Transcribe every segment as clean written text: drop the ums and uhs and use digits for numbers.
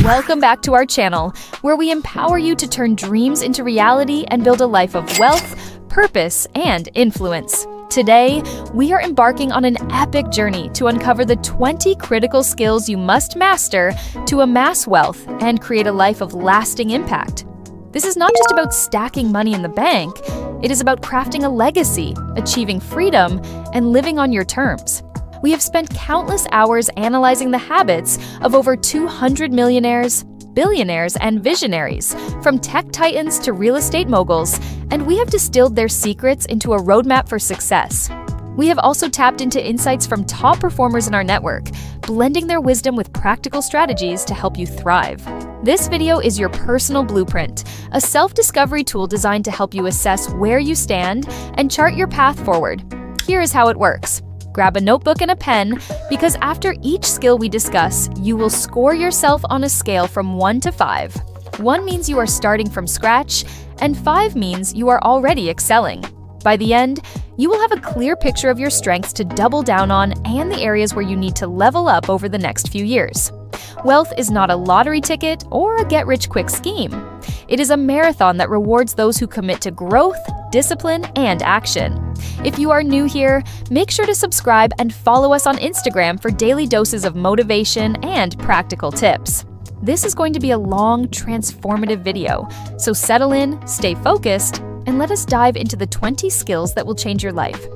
Welcome back to our channel, where we empower you to turn dreams into reality and build a life of wealth, purpose, and influence. Today, we are embarking on an epic journey to uncover the 20 critical skills you must master to amass wealth and create a life of lasting impact. This is not just about stacking money in the bank, it is about crafting a legacy, achieving freedom, and living on your terms. We have spent countless hours analyzing the habits of over 200 millionaires, billionaires, and visionaries, from tech titans to real estate moguls, and we have distilled their secrets into a roadmap for success. We have also tapped into insights from top performers in our network, blending their wisdom with practical strategies to help you thrive. This video is your personal blueprint, a self-discovery tool designed to help you assess where you stand and chart your path forward. Here is how it works. Grab a notebook and a pen, because after each skill we discuss, you will score yourself on a scale from 1 to 5. 1 means you are starting from scratch, and 5 means you are already excelling. By the end, you will have a clear picture of your strengths to double down on and the areas where you need to level up over the next few years. Wealth is not a lottery ticket or a get-rich-quick scheme. It is a marathon that rewards those who commit to growth, discipline, and action. If you are new here, make sure to subscribe and follow us on Instagram for daily doses of motivation and practical tips. This is going to be a long, transformative video, so settle in, stay focused, and let us dive into the 20 skills that will change your life.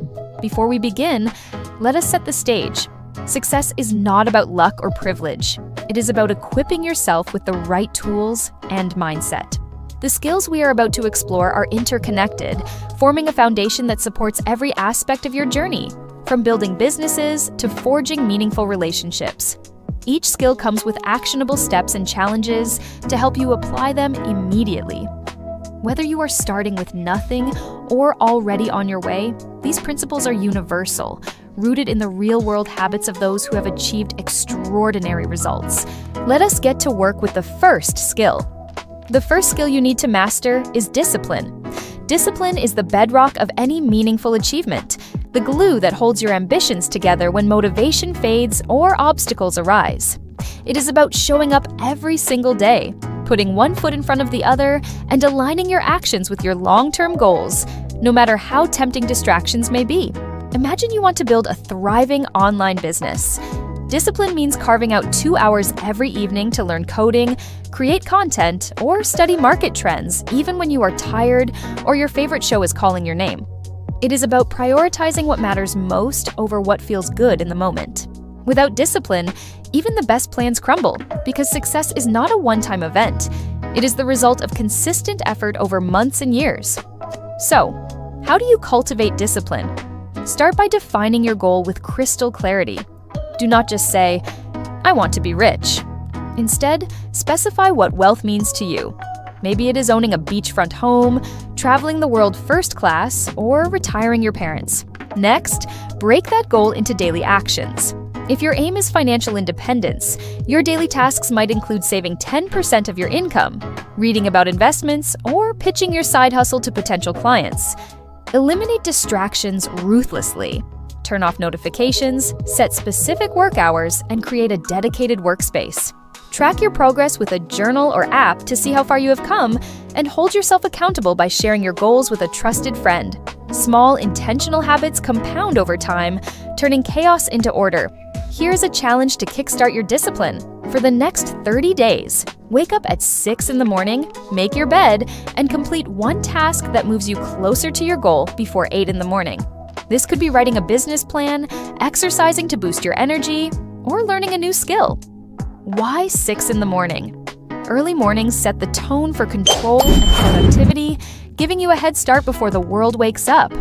Before we begin, let us set the stage. Success is not about luck or privilege. It is about equipping yourself with the right tools and mindset. The skills we are about to explore are interconnected, forming a foundation that supports every aspect of your journey, from building businesses to forging meaningful relationships. Each skill comes with actionable steps and challenges to help you apply them immediately. Whether you are starting with nothing or already on your way, these principles are universal, rooted in the real-world habits of those who have achieved extraordinary results. Let us get to work with the first skill. The first skill you need to master is discipline. Discipline is the bedrock of any meaningful achievement, the glue that holds your ambitions together when motivation fades or obstacles arise. It is about showing up every single day, putting one foot in front of the other, and aligning your actions with your long-term goals, no matter how tempting distractions may be. Imagine you want to build a thriving online business. Discipline means carving out 2 hours every evening to learn coding, create content, or study market trends, even when you are tired or your favorite show is calling your name. It is about prioritizing what matters most over what feels good in the moment. Without discipline, even the best plans crumble, because success is not a one-time event. It is the result of consistent effort over months and years. So, how do you cultivate discipline? Start by defining your goal with crystal clarity. Do not just say, "I want to be rich." Instead, specify what wealth means to you. Maybe it is owning a beachfront home, traveling the world first class, or retiring your parents. Next, break that goal into daily actions. If your aim is financial independence, your daily tasks might include saving 10% of your income, reading about investments, or pitching your side hustle to potential clients. Eliminate distractions ruthlessly. Turn off notifications, set specific work hours, and create a dedicated workspace. Track your progress with a journal or app to see how far you have come, and hold yourself accountable by sharing your goals with a trusted friend. Small, intentional habits compound over time, turning chaos into order. Here's a challenge to kickstart your discipline. For the next 30 days, wake up at 6 in the morning, make your bed, and complete one task that moves you closer to your goal before 8 in the morning. This could be writing a business plan, exercising to boost your energy, or learning a new skill. Why 6 in the morning? Early mornings set the tone for control and productivity, giving you a head start before the world wakes up.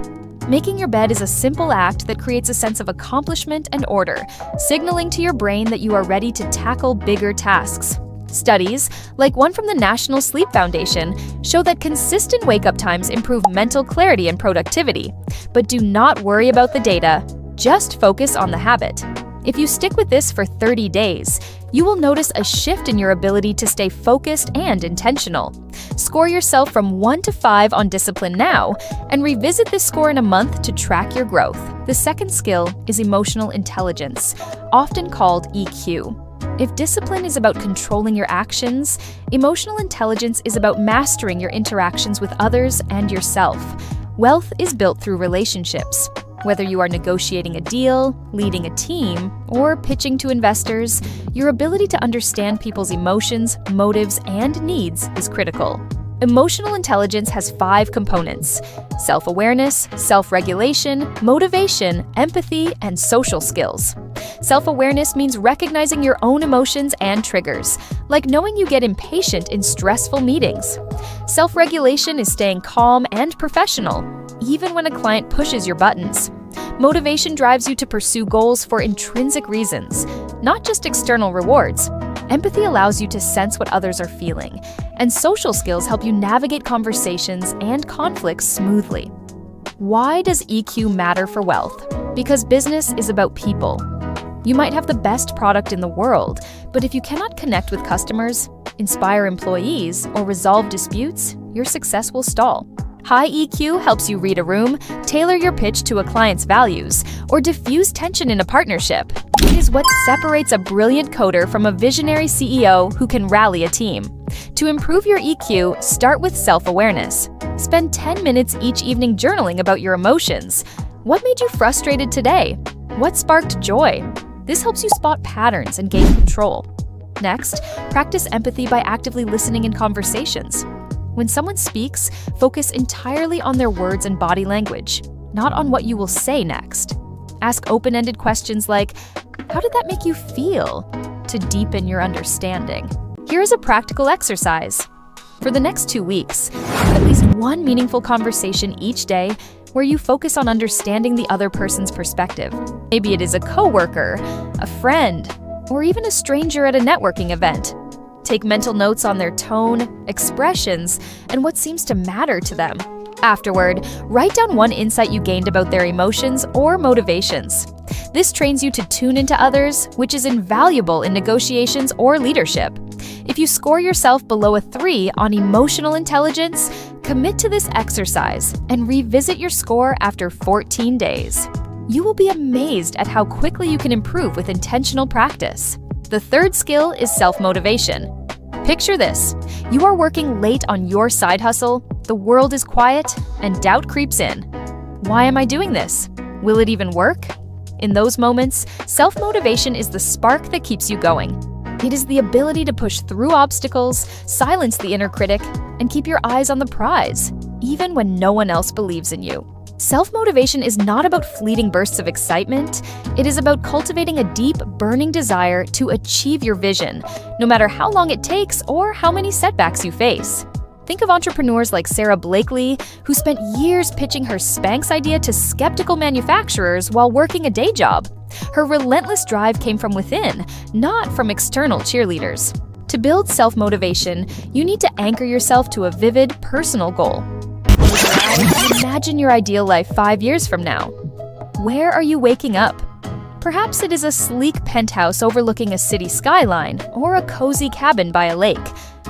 Making your bed is a simple act that creates a sense of accomplishment and order, signaling to your brain that you are ready to tackle bigger tasks. Studies, like one from the National Sleep Foundation, show that consistent wake-up times improve mental clarity and productivity. But do not worry about the data, just focus on the habit. If you stick with this for 30 days, you will notice a shift in your ability to stay focused and intentional. Score yourself from 1 to 5 on discipline now, and revisit this score in a month to track your growth. The second skill is emotional intelligence, often called EQ. If discipline is about controlling your actions, emotional intelligence is about mastering your interactions with others and yourself. Wealth is built through relationships. Whether you are negotiating a deal, leading a team, or pitching to investors, your ability to understand people's emotions, motives, and needs is critical. Emotional intelligence has 5 components: self-awareness, self-regulation, motivation, empathy, and social skills. Self-awareness means recognizing your own emotions and triggers, like knowing you get impatient in stressful meetings. Self-regulation is staying calm and professional, even when a client pushes your buttons. Motivation drives you to pursue goals for intrinsic reasons, not just external rewards. Empathy allows you to sense what others are feeling, and social skills help you navigate conversations and conflicts smoothly. Why does EQ matter for wealth? Because business is about people. You might have the best product in the world, but if you cannot connect with customers, inspire employees, or resolve disputes, your success will stall. High EQ helps you read a room, tailor your pitch to a client's values, or diffuse tension in a partnership. It is what separates a brilliant coder from a visionary CEO who can rally a team. To improve your EQ, start with self-awareness. Spend 10 minutes each evening journaling about your emotions. What made you frustrated today? What sparked joy? This helps you spot patterns and gain control. Next, practice empathy by actively listening in conversations. When someone speaks, focus entirely on their words and body language, not on what you will say next. Ask open-ended questions like, "How did that make you feel?" to deepen your understanding. Here is a practical exercise. For the next 2 weeks, have at least one meaningful conversation each day where you focus on understanding the other person's perspective. Maybe it is a coworker, a friend, or even a stranger at a networking event. Take mental notes on their tone, expressions, and what seems to matter to them. Afterward, write down one insight you gained about their emotions or motivations. This trains you to tune into others, which is invaluable in negotiations or leadership. If you score yourself below a 3 on emotional intelligence, commit to this exercise and revisit your score after 14 days. You will be amazed at how quickly you can improve with intentional practice. The third skill is self-motivation. Picture this. You are working late on your side hustle, the world is quiet, and doubt creeps in. Why am I doing this? Will it even work? In those moments, self-motivation is the spark that keeps you going. It is the ability to push through obstacles, silence the inner critic, and keep your eyes on the prize, even when no one else believes in you. Self-motivation is not about fleeting bursts of excitement. It is about cultivating a deep, burning desire to achieve your vision, no matter how long it takes or how many setbacks you face. Think of entrepreneurs like Sara Blakely, who spent years pitching her Spanx idea to skeptical manufacturers while working a day job. Her relentless drive came from within, not from external cheerleaders. To build self-motivation, you need to anchor yourself to a vivid, personal goal. Imagine your ideal life 5 years from now. Where are you waking up? Perhaps it is a sleek penthouse overlooking a city skyline or a cozy cabin by a lake.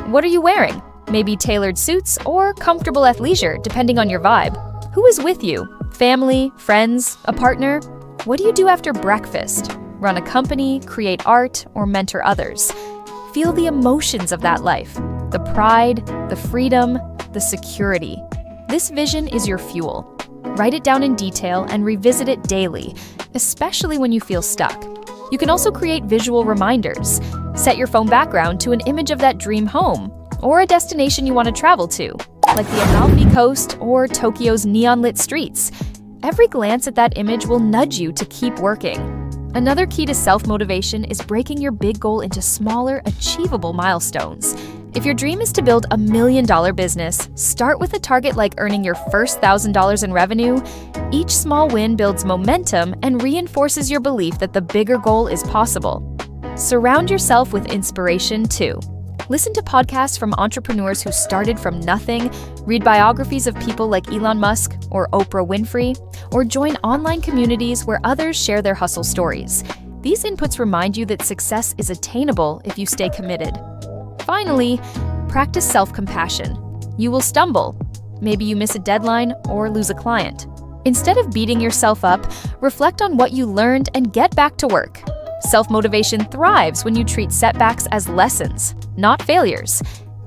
What are you wearing? Maybe tailored suits or comfortable athleisure, depending on your vibe. Who is with you? Family, friends, a partner? What do you do after breakfast? Run a company, create art, or mentor others? Feel the emotions of that life. The pride, the freedom, the security. This vision is your fuel. Write it down in detail and revisit it daily, especially when you feel stuck. You can also create visual reminders. Set your phone background to an image of that dream home or a destination you want to travel to, like the Amalfi Coast or Tokyo's neon-lit streets. Every glance at that image will nudge you to keep working. Another key to self-motivation is breaking your big goal into smaller, achievable milestones. If your dream is to build $1 million business, start with a target like earning your first $1,000 in revenue. Each small win builds momentum and reinforces your belief that the bigger goal is possible. Surround yourself with inspiration too. Listen to podcasts from entrepreneurs who started from nothing, read biographies of people like Elon Musk or Oprah Winfrey, or join online communities where others share their hustle stories. These inputs remind you that success is attainable if you stay committed. Finally, practice self-compassion. You will stumble. Maybe you miss a deadline or lose a client. Instead of beating yourself up, reflect on what you learned and get back to work. Self-motivation thrives when you treat setbacks as lessons, not failures.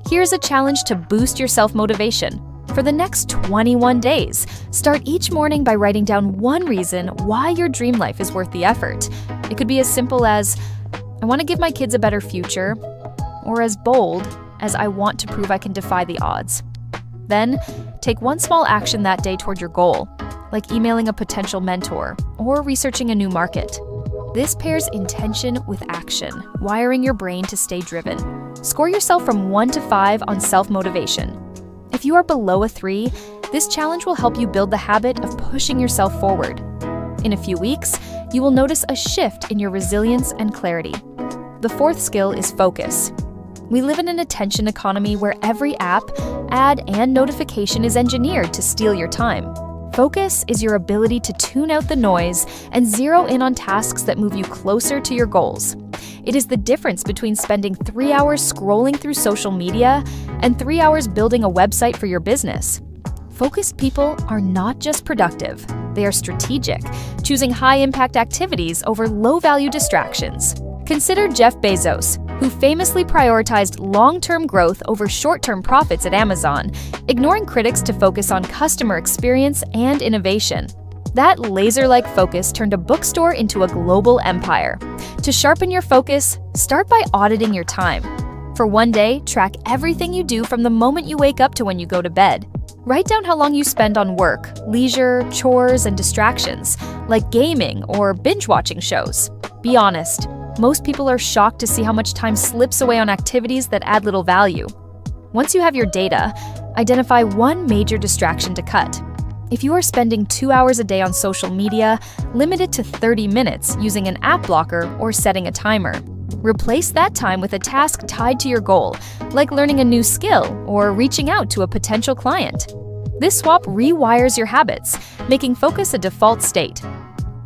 Here's a challenge to boost your self-motivation. For the next 21 days, start each morning by writing down one reason why your dream life is worth the effort. It could be as simple as, I want to give my kids a better future, or as bold as I want to prove I can defy the odds. Then, take one small action that day toward your goal, like emailing a potential mentor or researching a new market. This pairs intention with action, wiring your brain to stay driven. Score yourself from 1 to 5 on self-motivation. If you are below a 3, this challenge will help you build the habit of pushing yourself forward. In a few weeks, you will notice a shift in your resilience and clarity. The fourth skill is focus. We live in an attention economy where every app, ad, and notification is engineered to steal your time. Focus is your ability to tune out the noise and zero in on tasks that move you closer to your goals. It is the difference between spending 3 hours scrolling through social media and 3 hours building a website for your business. Focused people are not just productive, they are strategic, choosing high-impact activities over low-value distractions. Consider Jeff Bezos, who famously prioritized long-term growth over short-term profits at Amazon, ignoring critics to focus on customer experience and innovation. That laser-like focus turned a bookstore into a global empire. To sharpen your focus, start by auditing your time. For one day, track everything you do from the moment you wake up to when you go to bed. Write down how long you spend on work, leisure, chores, and distractions, like gaming or binge-watching shows. Be honest. Most people are shocked to see how much time slips away on activities that add little value. Once you have your data, identify one major distraction to cut. If you are spending 2 hours a day on social media, limit it to 30 minutes using an app blocker or setting a timer. Replace that time with a task tied to your goal, like learning a new skill or reaching out to a potential client. This swap rewires your habits, making focus a default state.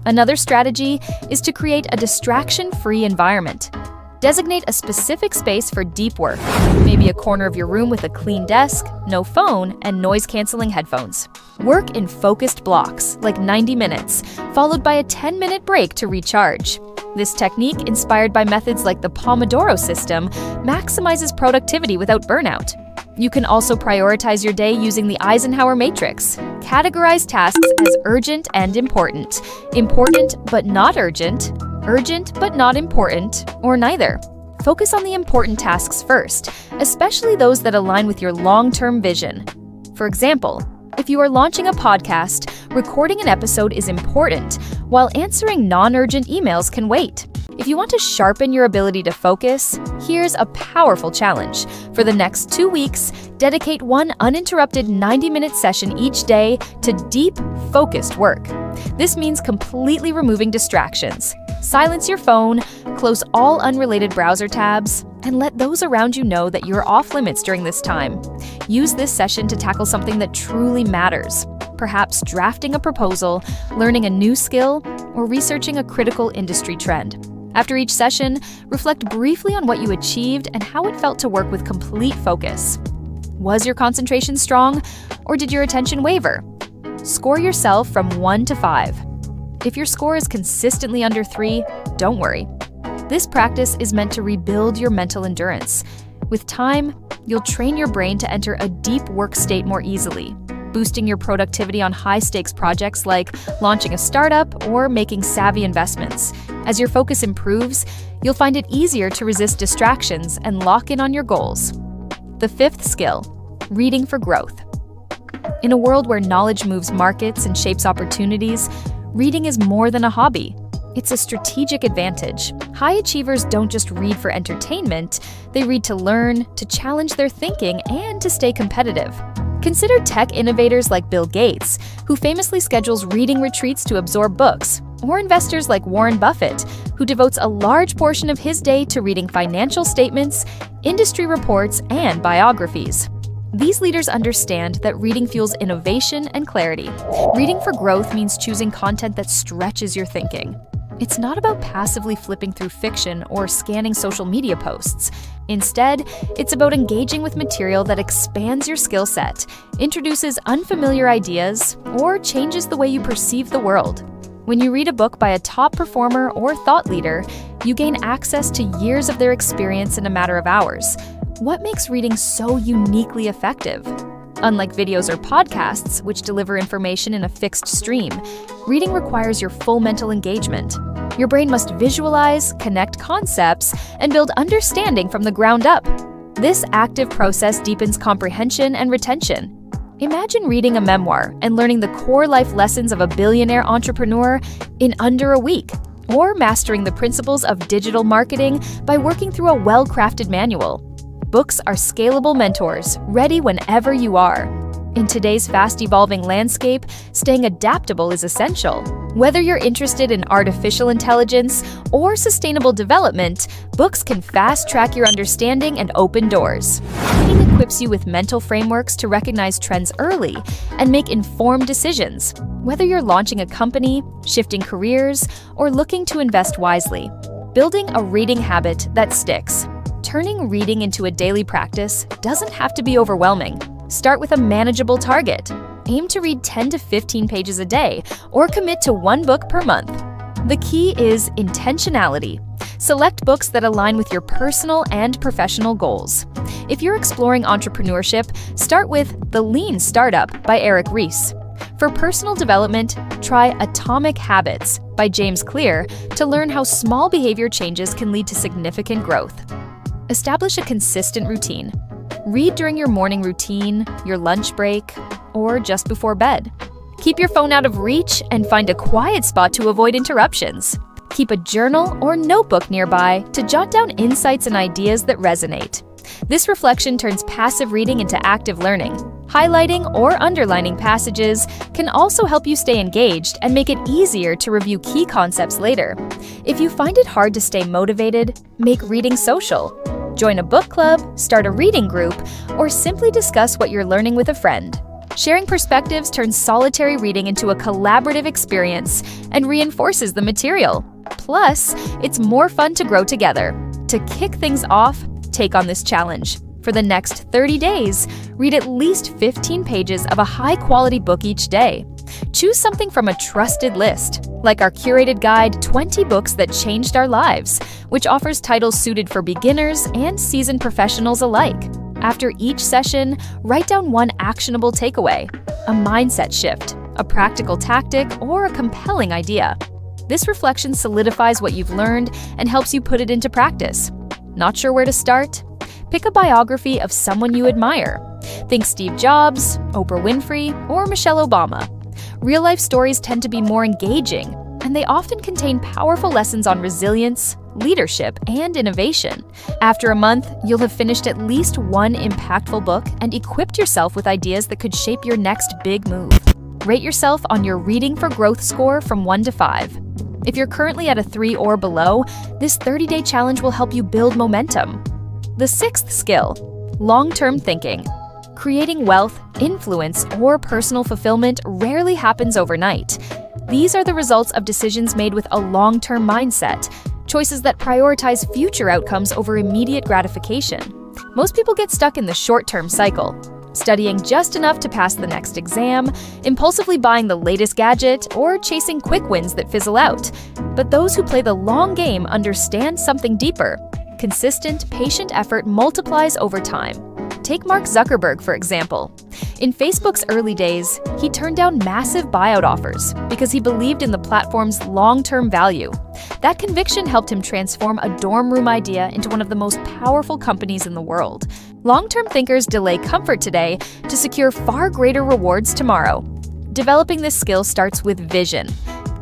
Another strategy is to create a distraction-free environment. Designate a specific space for deep work, maybe a corner of your room with a clean desk, no phone, and noise-canceling headphones. Work in focused blocks, like 90 minutes, followed by a 10-minute break to recharge. This technique, inspired by methods like the Pomodoro system, maximizes productivity without burnout. You can also prioritize your day using the Eisenhower matrix. Categorize tasks as urgent and important, important but not urgent, urgent but not important, or neither. Focus on the important tasks first, especially those that align with your long-term vision. For example, if you are launching a podcast, recording an episode is important, while answering non-urgent emails can wait. If you want to sharpen your ability to focus, here's a powerful challenge. For the next 2 weeks, dedicate one uninterrupted 90-minute session each day to deep, focused work. This means completely removing distractions. Silence your phone, close all unrelated browser tabs, and let those around you know that you're off limits during this time. Use this session to tackle something that truly matters. Perhaps drafting a proposal, learning a new skill, or researching a critical industry trend. After each session, reflect briefly on what you achieved and how it felt to work with complete focus. Was your concentration strong, or did your attention waver? Score yourself from 1 to 5. If your score is consistently under 3, don't worry. This practice is meant to rebuild your mental endurance. With time, you'll train your brain to enter a deep work state more easily, boosting your productivity on high-stakes projects like launching a startup or making savvy investments. As your focus improves, you'll find it easier to resist distractions and lock in on your goals. The fifth skill, reading for growth. In a world where knowledge moves markets and shapes opportunities, reading is more than a hobby. It's a strategic advantage. High achievers don't just read for entertainment, they read to learn, to challenge their thinking, and to stay competitive. Consider tech innovators like Bill Gates, who famously schedules reading retreats to absorb books, or investors like Warren Buffett, who devotes a large portion of his day to reading financial statements, industry reports, and biographies. These leaders understand that reading fuels innovation and clarity. Reading for growth means choosing content that stretches your thinking. It's not about passively flipping through fiction or scanning social media posts. Instead, it's about engaging with material that expands your skill set, introduces unfamiliar ideas, or changes the way you perceive the world. When you read a book by a top performer or thought leader, you gain access to years of their experience in a matter of hours. What makes reading so uniquely effective? Unlike videos or podcasts, which deliver information in a fixed stream, reading requires your full mental engagement. Your brain must visualize, connect concepts, and build understanding from the ground up. This active process deepens comprehension and retention. Imagine reading a memoir and learning the core life lessons of a billionaire entrepreneur in under a week, or mastering the principles of digital marketing by working through a well-crafted manual. Books are scalable mentors, ready whenever you are. In today's fast-evolving landscape, staying adaptable is essential. Whether you're interested in artificial intelligence or sustainable development, books can fast-track your understanding and open doors. Reading equips you with mental frameworks to recognize trends early and make informed decisions. Whether you're launching a company, shifting careers, or looking to invest wisely, building a reading habit that sticks. Turning reading into a daily practice doesn't have to be overwhelming. Start with a manageable target. Aim to read 10 to 15 pages a day or commit to one book per month. The key is intentionality. Select books that align with your personal and professional goals. If you're exploring entrepreneurship, start with The Lean Startup by Eric Ries. For personal development, try Atomic Habits by James Clear to learn how small behavior changes can lead to significant growth. Establish a consistent routine. Read during your morning routine, your lunch break, or just before bed. Keep your phone out of reach and find a quiet spot to avoid interruptions. Keep a journal or notebook nearby to jot down insights and ideas that resonate. This reflection turns passive reading into active learning. Highlighting or underlining passages can also help you stay engaged and make it easier to review key concepts later. If you find it hard to stay motivated, make reading social. Join a book club, start a reading group, or simply discuss what you're learning with a friend. Sharing perspectives turns solitary reading into a collaborative experience and reinforces the material. Plus, it's more fun to grow together. To kick things off, take on this challenge. For the next 30 days, read at least 15 pages of a high-quality book each day. Choose something from a trusted list, like our curated guide, 20 Books That Changed Our Lives, which offers titles suited for beginners and seasoned professionals alike. After each session, write down one actionable takeaway, a mindset shift, a practical tactic, or a compelling idea. This reflection solidifies what you've learned and helps you put it into practice. Not sure where to start? Pick a biography of someone you admire. Think Steve Jobs, Oprah Winfrey, or Michelle Obama. Real-life stories tend to be more engaging, and they often contain powerful lessons on resilience, leadership, and innovation. After a month, you'll have finished at least one impactful book and equipped yourself with ideas that could shape your next big move. Rate yourself on your Reading for Growth score from 1 to 5. If you're currently at a 3 or below, this 30-day challenge will help you build momentum. The sixth skill, long-term thinking. Creating wealth, influence, or personal fulfillment rarely happens overnight. These are the results of decisions made with a long-term mindset, choices that prioritize future outcomes over immediate gratification. Most people get stuck in the short-term cycle, studying just enough to pass the next exam, impulsively buying the latest gadget, or chasing quick wins that fizzle out. But those who play the long game understand something deeper. Consistent, patient effort multiplies over time. Take Mark Zuckerberg, for example. In Facebook's early days, he turned down massive buyout offers because he believed in the platform's long-term value. That conviction helped him transform a dorm room idea into one of the most powerful companies in the world. Long-term thinkers delay comfort today to secure far greater rewards tomorrow. Developing this skill starts with vision.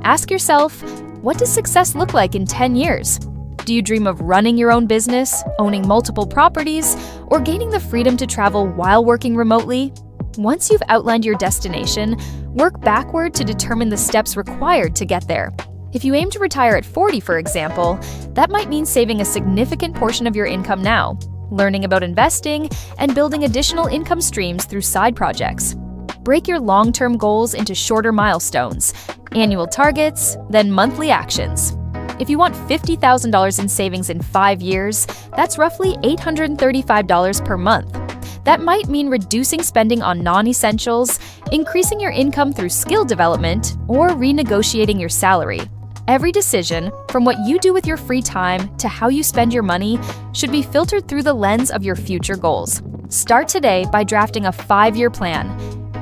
Ask yourself, what does success look like in 10 years? Do you dream of running your own business, owning multiple properties, or gaining the freedom to travel while working remotely? Once you've outlined your destination, work backward to determine the steps required to get there. If you aim to retire at 40, for example, that might mean saving a significant portion of your income now, learning about investing, and building additional income streams through side projects. Break your long-term goals into shorter milestones, annual targets, then monthly actions. If you want $50,000 in savings in 5 years, that's roughly $835 per month. That might mean reducing spending on non-essentials, increasing your income through skill development, or renegotiating your salary. Every decision, from what you do with your free time to how you spend your money, should be filtered through the lens of your future goals. Start today by drafting a 5-year plan.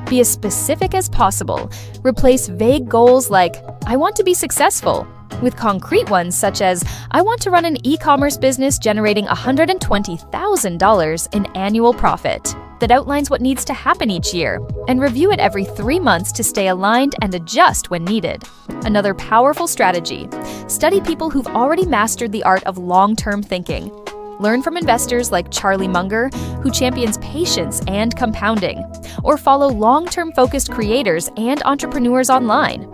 Be as specific as possible. Replace vague goals like, I want to be successful, with concrete ones such as, I want to run an e-commerce business generating $120,000 in annual profit, that outlines what needs to happen each year, and review it every 3 months to stay aligned and adjust when needed. Another powerful strategy: study people who've already mastered the art of long-term thinking. Learn from investors like Charlie Munger, who champions patience and compounding, or follow long-term focused creators and entrepreneurs online.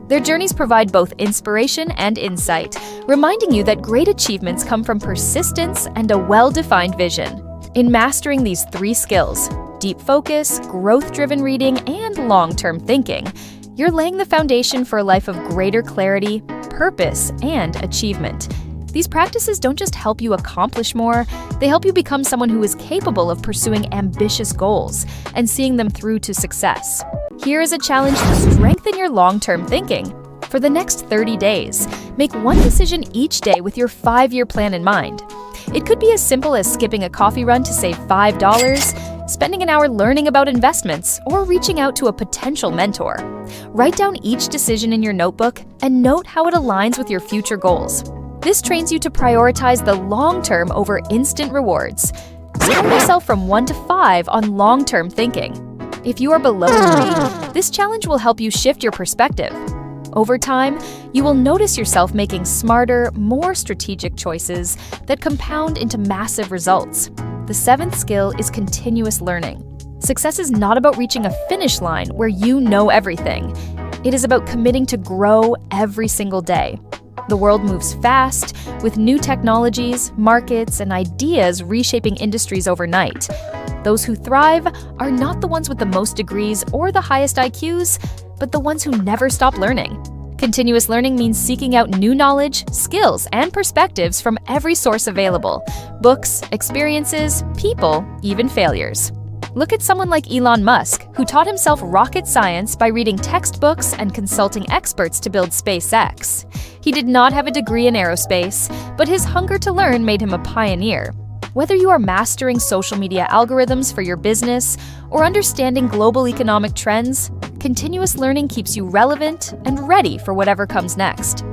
Their journeys provide both inspiration and insight, reminding you that great achievements come from persistence and a well-defined vision. In mastering these 3 skills, deep focus, growth-driven reading, and long-term thinking, you're laying the foundation for a life of greater clarity, purpose, and achievement. These practices don't just help you accomplish more, they help you become someone who is capable of pursuing ambitious goals and seeing them through to success. Here is a challenge to strengthen your long-term thinking. For the next 30 days, make one decision each day with your 5-year plan in mind. It could be as simple as skipping a coffee run to save $5, spending an hour learning about investments, or reaching out to a potential mentor. Write down each decision in your notebook and note how it aligns with your future goals. This trains you to prioritize the long-term over instant rewards. Score yourself from 1 to 5 on long-term thinking. If you are below 3, this challenge will help you shift your perspective. Over time, you will notice yourself making smarter, more strategic choices that compound into massive results. The 7th skill is continuous learning. Success is not about reaching a finish line where you know everything. It is about committing to grow every single day. The world moves fast, with new technologies, markets, and ideas reshaping industries overnight. Those who thrive are not the ones with the most degrees or the highest IQs, but the ones who never stop learning. Continuous learning means seeking out new knowledge, skills, and perspectives from every source available: books, experiences, people, even failures. Look at someone like Elon Musk, who taught himself rocket science by reading textbooks and consulting experts to build SpaceX. He did not have a degree in aerospace, but his hunger to learn made him a pioneer. Whether you are mastering social media algorithms for your business or understanding global economic trends, continuous learning keeps you relevant and ready for whatever comes next.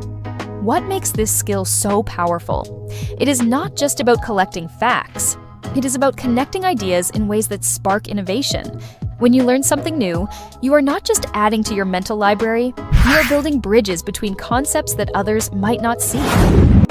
What makes this skill so powerful? It is not just about collecting facts. It is about connecting ideas in ways that spark innovation. When you learn something new, you are not just adding to your mental library, you are building bridges between concepts that others might not see.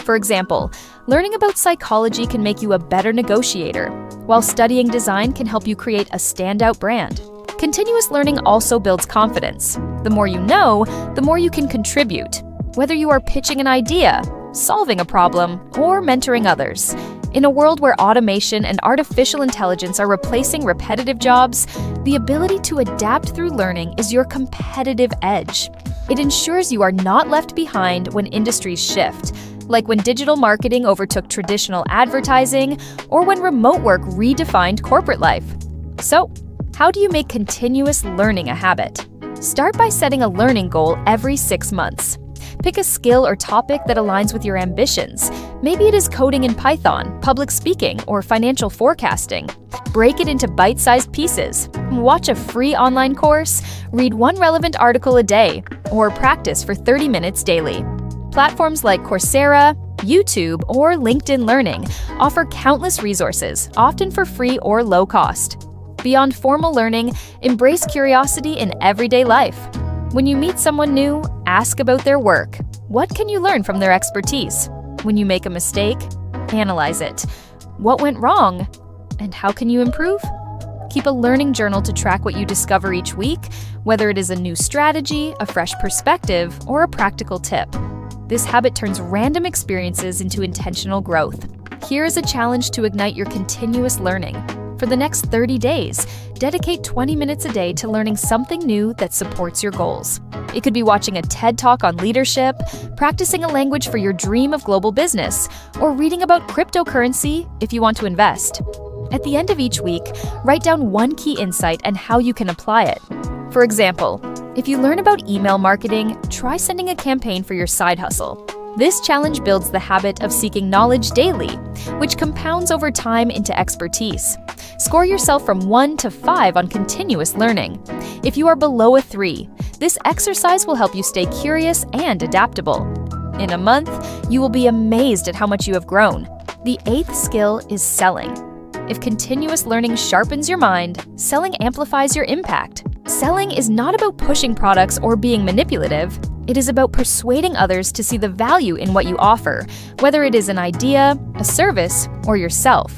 For example, learning about psychology can make you a better negotiator, while studying design can help you create a standout brand. Continuous learning also builds confidence. The more you know, the more you can contribute, whether you are pitching an idea, solving a problem, or mentoring others. In a world where automation and artificial intelligence are replacing repetitive jobs, the ability to adapt through learning is your competitive edge. It ensures you are not left behind when industries shift, like when digital marketing overtook traditional advertising or when remote work redefined corporate life. So, how do you make continuous learning a habit? Start by setting a learning goal every 6 months. Pick a skill or topic that aligns with your ambitions. Maybe it is coding in Python, public speaking, or financial forecasting. Break it into bite-sized pieces. Watch a free online course, read one relevant article a day, or practice for 30 minutes daily. Platforms like Coursera, YouTube, or LinkedIn Learning offer countless resources, often for free or low cost. Beyond formal learning, embrace curiosity in everyday life. When you meet someone new, ask about their work. What can you learn from their expertise? When you make a mistake, analyze it. What went wrong? And how can you improve? Keep a learning journal to track what you discover each week, whether it is a new strategy, a fresh perspective, or a practical tip. This habit turns random experiences into intentional growth. Here is a challenge to ignite your continuous learning. For the next 30 days, dedicate 20 minutes a day to learning something new that supports your goals. It could be watching a TED Talk on leadership, practicing a language for your dream of global business, or reading about cryptocurrency if you want to invest. At the end of each week, write down one key insight and how you can apply it. For example, if you learn about email marketing, try sending a campaign for your side hustle. This challenge builds the habit of seeking knowledge daily, which compounds over time into expertise. Score yourself from 1 to 5 on continuous learning. If you are below a 3, this exercise will help you stay curious and adaptable. In a month, you will be amazed at how much you have grown. The 8th skill is selling. If continuous learning sharpens your mind, selling amplifies your impact. Selling is not about pushing products or being manipulative. It is about persuading others to see the value in what you offer, whether it is an idea, a service, or yourself.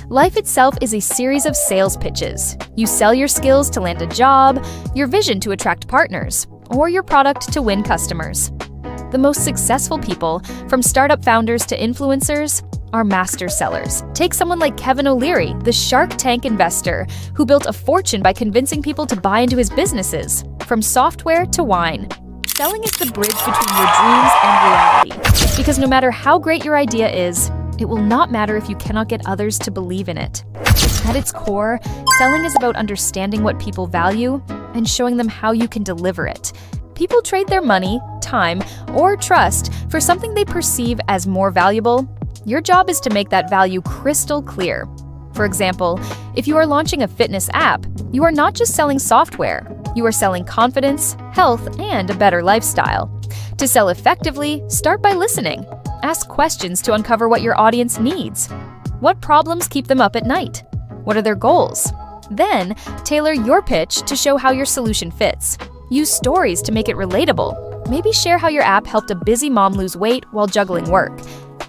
Life itself is a series of sales pitches. You sell your skills to land a job, your vision to attract partners, or your product to win customers. The most successful people, from startup founders to influencers, are master sellers. Take someone like Kevin O'Leary, the Shark Tank investor, who built a fortune by convincing people to buy into his businesses, from software to wine. Selling is the bridge between your dreams and reality, because no matter how great your idea is, it will not matter if you cannot get others to believe in it. At its core, selling is about understanding what people value and showing them how you can deliver it. People trade their money, time, or trust for something they perceive as more valuable. Your job is to make that value crystal clear. For example, if you are launching a fitness app, you are not just selling software. You are selling confidence, health, and a better lifestyle. To sell effectively, start by listening. Ask questions to uncover what your audience needs. What problems keep them up at night? What are their goals? Then, tailor your pitch to show how your solution fits. Use stories to make it relatable. Maybe share how your app helped a busy mom lose weight while juggling work.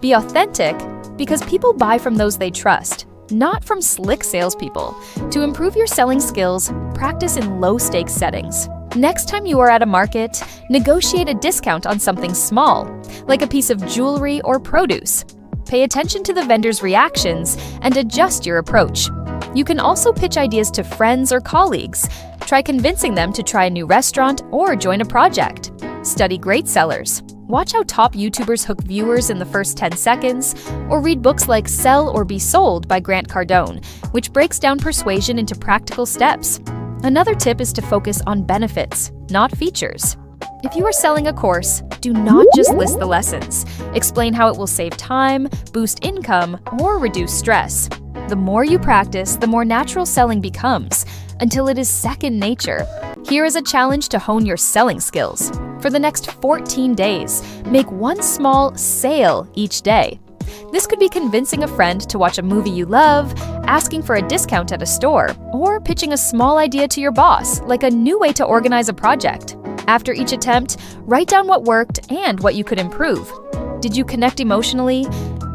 Be authentic, because people buy from those they trust, not from slick salespeople. To improve your selling skills, practice in low-stakes settings. Next time you are at a market, negotiate a discount on something small, like a piece of jewelry or produce. Pay attention to the vendor's reactions and adjust your approach. You can also pitch ideas to friends or colleagues. Try convincing them to try a new restaurant or join a project. Study great sellers. Watch how top YouTubers hook viewers in the first 10 seconds, or read books like Sell or Be Sold by Grant Cardone, which breaks down persuasion into practical steps. Another tip is to focus on benefits, not features. If you are selling a course, do not just list the lessons. Explain how it will save time, boost income, or reduce stress. The more you practice, the more natural selling becomes, until it is second nature. Here is a challenge to hone your selling skills. For the next 14 days, make one small sale each day. This could be convincing a friend to watch a movie you love, asking for a discount at a store, or pitching a small idea to your boss, like a new way to organize a project. After each attempt, write down what worked and what you could improve. Did you connect emotionally?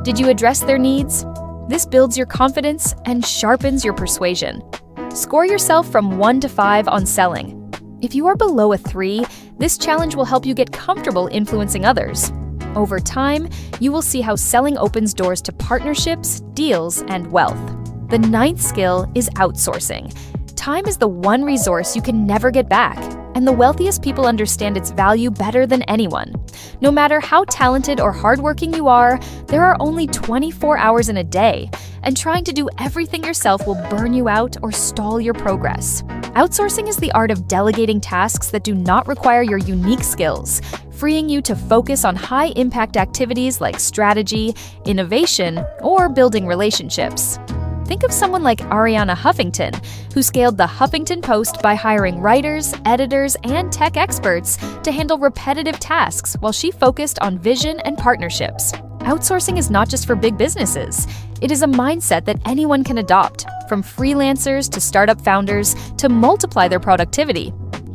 Did you address their needs? This builds your confidence and sharpens your persuasion. Score yourself from 1 to 5 on selling. If you are below a 3, this challenge will help you get comfortable influencing others. Over time, you will see how selling opens doors to partnerships, deals, and wealth. The 9th skill is outsourcing. Time is the one resource you can never get back, and the wealthiest people understand its value better than anyone. No matter how talented or hardworking you are, there are only 24 hours in a day, and trying to do everything yourself will burn you out or stall your progress. Outsourcing is the art of delegating tasks that do not require your unique skills, freeing you to focus on high-impact activities like strategy, innovation, or building relationships. Think of someone like Arianna Huffington, who scaled the Huffington Post by hiring writers, editors, and tech experts to handle repetitive tasks while she focused on vision and partnerships. Outsourcing is not just for big businesses. It is a mindset that anyone can adopt, from freelancers to startup founders, to multiply their productivity.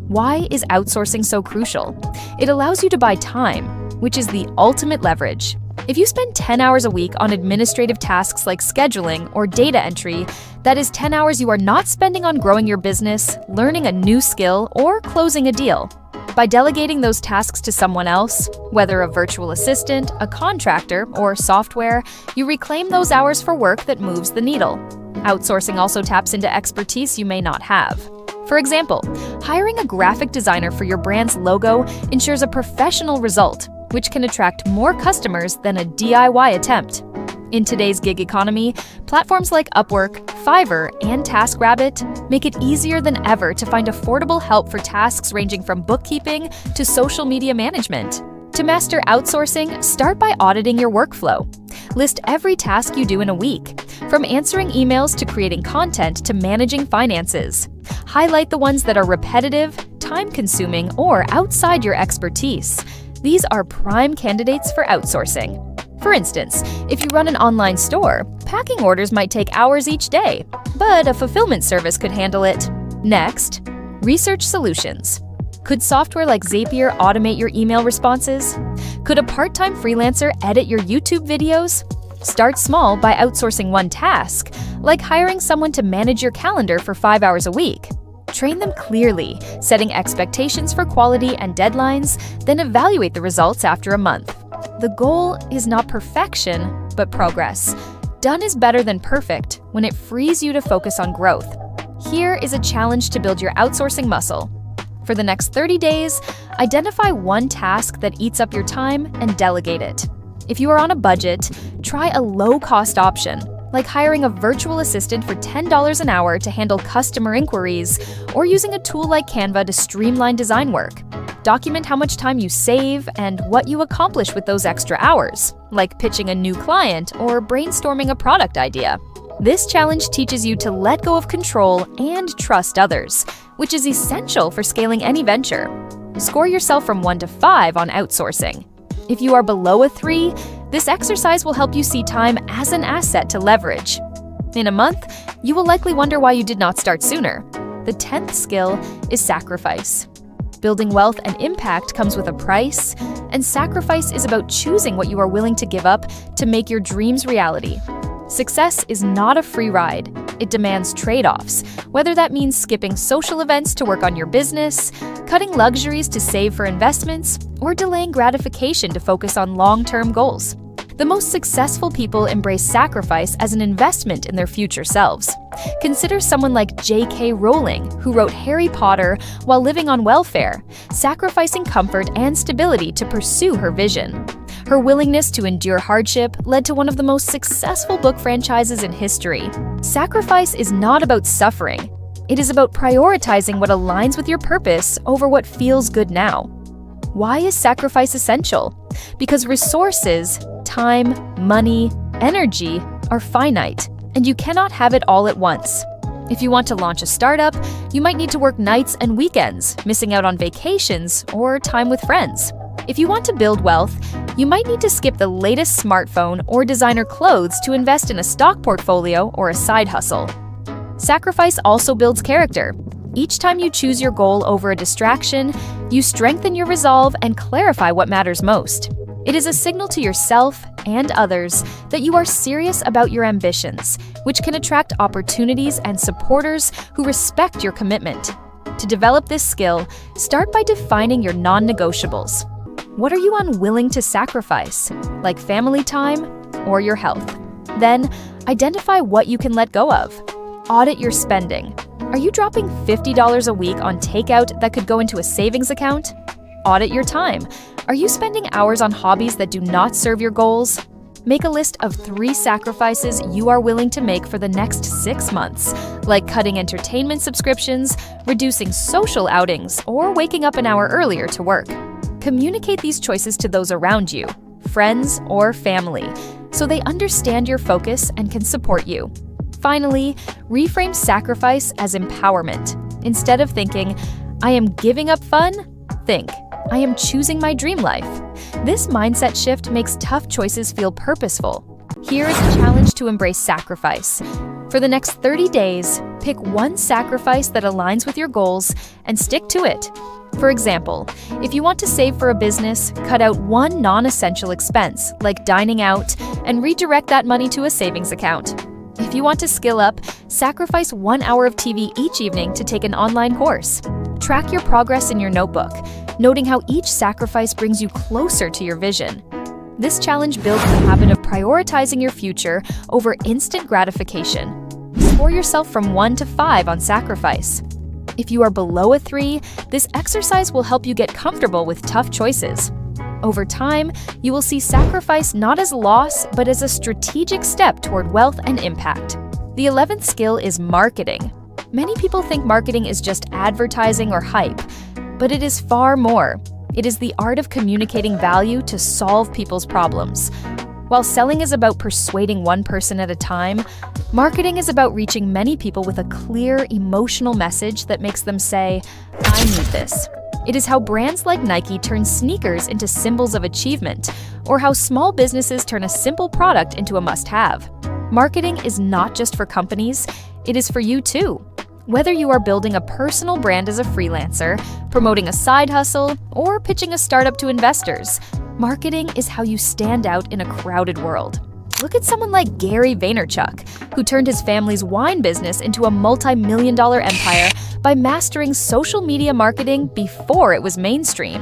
Why is outsourcing so crucial? It allows you to buy time, which is the ultimate leverage. If you spend 10 hours a week on administrative tasks like scheduling or data entry, that is 10 hours you are not spending on growing your business, learning a new skill, or closing a deal. By delegating those tasks to someone else, whether a virtual assistant, a contractor, or software, you reclaim those hours for work that moves the needle. Outsourcing also taps into expertise you may not have. For example, hiring a graphic designer for your brand's logo ensures a professional result, which can attract more customers than a DIY attempt. In today's gig economy, platforms like Upwork, Fiverr, and TaskRabbit make it easier than ever to find affordable help for tasks ranging from bookkeeping to social media management. To master outsourcing, start by auditing your workflow. List every task you do in a week, from answering emails to creating content to managing finances. Highlight the ones that are repetitive, time-consuming, or outside your expertise. These are prime candidates for outsourcing. For instance, if you run an online store, packing orders might take hours each day, but a fulfillment service could handle it. Next, research solutions. Could software like Zapier automate your email responses? Could a part-time freelancer edit your YouTube videos? Start small by outsourcing one task, like hiring someone to manage your calendar for 5 hours a week. Train them clearly, setting expectations for quality and deadlines, then evaluate the results after a month. The goal is not perfection, but progress. Done is better than perfect when it frees you to focus on growth. Here is a challenge to build your outsourcing muscle. For the next 30 days, identify one task that eats up your time and delegate it. If you are on a budget, try a low-cost option, like hiring a virtual assistant for $10 an hour to handle customer inquiries, or using a tool like Canva to streamline design work. Document how much time you save and what you accomplish with those extra hours, like pitching a new client or brainstorming a product idea. This challenge teaches you to let go of control and trust others, which is essential for scaling any venture. Score yourself from 1 to 5 on outsourcing. If you are below a 3, this exercise will help you see time as an asset to leverage. In a month, you will likely wonder why you did not start sooner. The 10th skill is sacrifice. Building wealth and impact comes with a price, and sacrifice is about choosing what you are willing to give up to make your dreams reality. Success is not a free ride. It demands trade-offs, whether that means skipping social events to work on your business, cutting luxuries to save for investments, or delaying gratification to focus on long-term goals. The most successful people embrace sacrifice as an investment in their future selves. Consider someone like J.K. Rowling, who wrote Harry Potter while living on welfare, sacrificing comfort and stability to pursue her vision. Her willingness to endure hardship led to one of the most successful book franchises in history. Sacrifice is not about suffering. It is about prioritizing what aligns with your purpose over what feels good now. Why is sacrifice essential? Because resources, time, money, energy are finite, and you cannot have it all at once. If you want to launch a startup, you might need to work nights and weekends, missing out on vacations or time with friends. If you want to build wealth, you might need to skip the latest smartphone or designer clothes to invest in a stock portfolio or a side hustle. Sacrifice also builds character. Each time you choose your goal over a distraction, you strengthen your resolve and clarify what matters most. It is a signal to yourself and others that you are serious about your ambitions, which can attract opportunities and supporters who respect your commitment. To develop this skill, start by defining your non-negotiables. What are you unwilling to sacrifice, like family time or your health? Then, identify what you can let go of. Audit your spending. Are you dropping $50 a week on takeout that could go into a savings account? Audit your time. Are you spending hours on hobbies that do not serve your goals? Make a list of 3 sacrifices you are willing to make for the next 6 months, like cutting entertainment subscriptions, reducing social outings, or waking up an hour earlier to work. Communicate these choices to those around you, friends or family, so they understand your focus and can support you. Finally, reframe sacrifice as empowerment. Instead of thinking, "I am giving up fun," think, "I am choosing my dream life." This mindset shift makes tough choices feel purposeful. Here is a challenge to embrace sacrifice. For the next 30 days, pick one sacrifice that aligns with your goals and stick to it. For example, if you want to save for a business, cut out one non-essential expense, like dining out, and redirect that money to a savings account. If you want to skill up, sacrifice 1 hour of TV each evening to take an online course. Track your progress in your notebook, noting how each sacrifice brings you closer to your vision. This challenge builds the habit of prioritizing your future over instant gratification. Score yourself from 1 to 5 on sacrifice. If you are below a 3, this exercise will help you get comfortable with tough choices. Over time, you will see sacrifice not as loss, but as a strategic step toward wealth and impact. The 11th skill is marketing. Many people think marketing is just advertising or hype, but it is far more. It is the art of communicating value to solve people's problems. While selling is about persuading one person at a time, marketing is about reaching many people with a clear, emotional message that makes them say, "I need this." It is how brands like Nike turn sneakers into symbols of achievement, or how small businesses turn a simple product into a must-have. Marketing is not just for companies, it is for you too. Whether you are building a personal brand as a freelancer, promoting a side hustle, or pitching a startup to investors, marketing is how you stand out in a crowded world. Look at someone like Gary Vaynerchuk, who turned his family's wine business into a multi-million-dollar empire by mastering social media marketing before it was mainstream.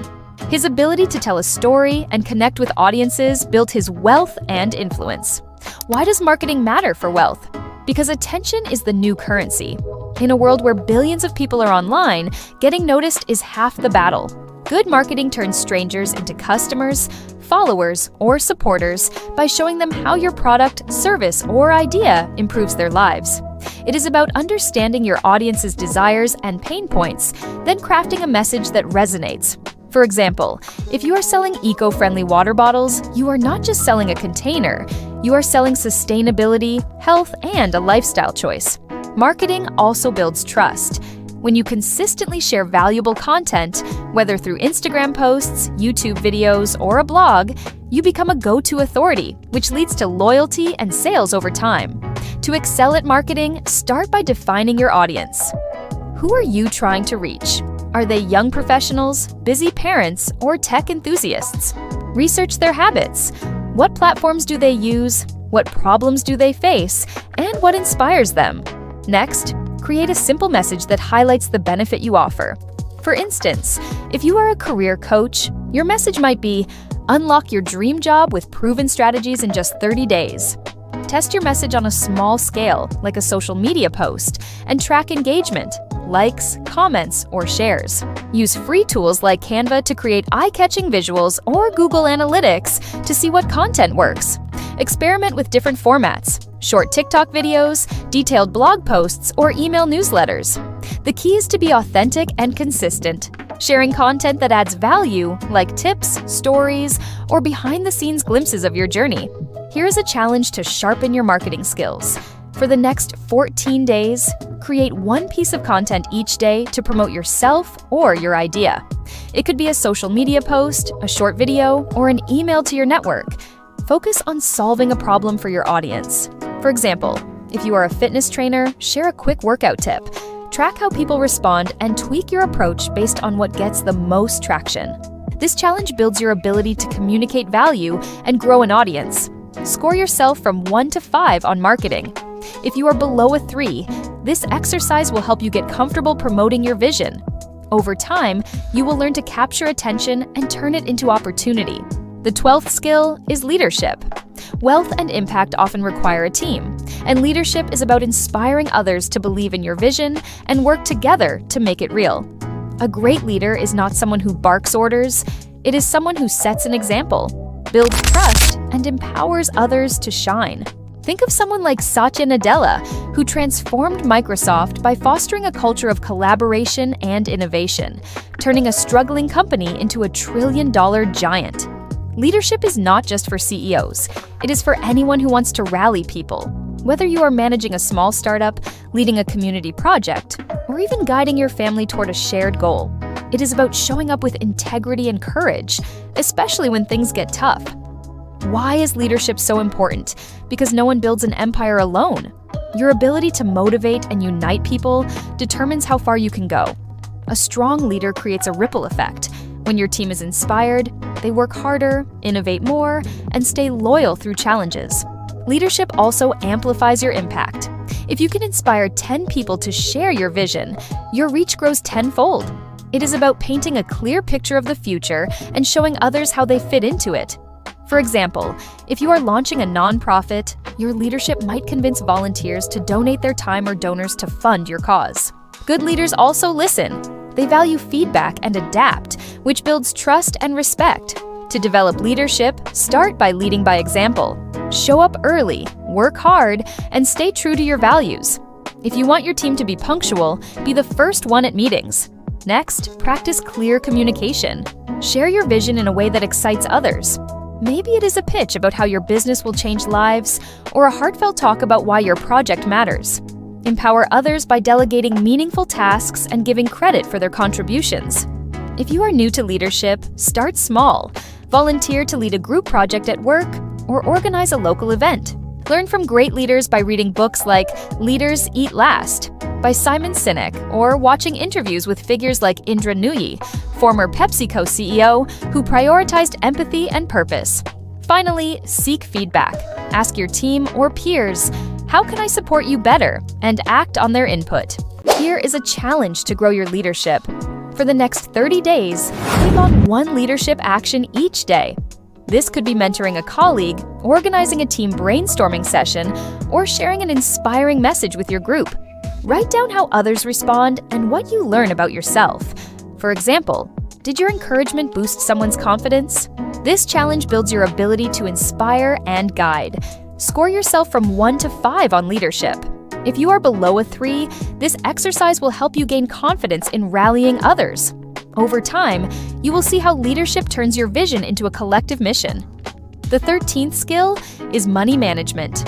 His ability to tell a story and connect with audiences built his wealth and influence. Why does marketing matter for wealth? Because attention is the new currency. In a world where billions of people are online, getting noticed is half the battle. Good marketing turns strangers into customers, followers, or supporters by showing them how your product, service, or idea improves their lives. It is about understanding your audience's desires and pain points, then crafting a message that resonates. For example, if you are selling eco-friendly water bottles, you are not just selling a container, you are selling sustainability, health, and a lifestyle choice. Marketing also builds trust. When you consistently share valuable content, whether through Instagram posts, YouTube videos, or a blog, you become a go-to authority, which leads to loyalty and sales over time. To excel at marketing, start by defining your audience. Who are you trying to reach? Are they young professionals, busy parents, or tech enthusiasts? Research their habits. What platforms do they use? What problems do they face? And what inspires them? Next, create a simple message that highlights the benefit you offer. For instance, if you are a career coach, your message might be, "Unlock your dream job with proven strategies in just 30 days." Test your message on a small scale, like a social media post, and track engagement, likes, comments, or shares. Use free tools like Canva to create eye-catching visuals or Google Analytics to see what content works. Experiment with different formats, short TikTok videos, detailed blog posts, or email newsletters. The key is to be authentic and consistent, sharing content that adds value, like tips, stories, or behind-the-scenes glimpses of your journey. Here is a challenge to sharpen your marketing skills. For the next 14 days, create one piece of content each day to promote yourself or your idea. It could be a social media post, a short video, or an email to your network. Focus on solving a problem for your audience. For example, if you are a fitness trainer, share a quick workout tip. Track how people respond and tweak your approach based on what gets the most traction. This challenge builds your ability to communicate value and grow an audience. Score yourself from 1 to 5 on marketing. If you are below a 3, this exercise will help you get comfortable promoting your vision. Over time, you will learn to capture attention and turn it into opportunity. The 12th skill is leadership. Wealth and impact often require a team, and leadership is about inspiring others to believe in your vision and work together to make it real. A great leader is not someone who barks orders, it is someone who sets an example, builds trust, and empowers others to shine. Think of someone like Satya Nadella, who transformed Microsoft by fostering a culture of collaboration and innovation, turning a struggling company into a trillion-dollar giant. Leadership is not just for CEOs. It is for anyone who wants to rally people. Whether you are managing a small startup, leading a community project, or even guiding your family toward a shared goal, it is about showing up with integrity and courage, especially when things get tough. Why is leadership so important? Because no one builds an empire alone. Your ability to motivate and unite people determines how far you can go. A strong leader creates a ripple effect. When your team is inspired, they work harder, innovate more, and stay loyal through challenges. Leadership also amplifies your impact. If you can inspire 10 people to share your vision, your reach grows tenfold. It is about painting a clear picture of the future and showing others how they fit into it. For example, if you are launching a nonprofit, your leadership might convince volunteers to donate their time or donors to fund your cause. Good leaders also listen. They value feedback and adapt, which builds trust and respect. To develop leadership, start by leading by example. Show up early, work hard, and stay true to your values. If you want your team to be punctual, be the first one at meetings. Next, practice clear communication. Share your vision in a way that excites others. Maybe it is a pitch about how your business will change lives, or a heartfelt talk about why your project matters. Empower others by delegating meaningful tasks and giving credit for their contributions. If you are new to leadership, start small. Volunteer to lead a group project at work, or organize a local event. Learn from great leaders by reading books like Leaders Eat Last by Simon Sinek, or watching interviews with figures like Indra Nooyi, former PepsiCo CEO, who prioritized empathy and purpose. Finally, seek feedback. Ask your team or peers, how can I support you better? And act on their input. Here is a challenge to grow your leadership. For the next 30 days, take on one leadership action each day. This could be mentoring a colleague, organizing a team brainstorming session, or sharing an inspiring message with your group. Write down how others respond and what you learn about yourself. For example, did your encouragement boost someone's confidence? This challenge builds your ability to inspire and guide. Score yourself from 1 to 5 on leadership. If you are below a 3, this exercise will help you gain confidence in rallying others. Over time, you will see how leadership turns your vision into a collective mission. The 13th skill is money management.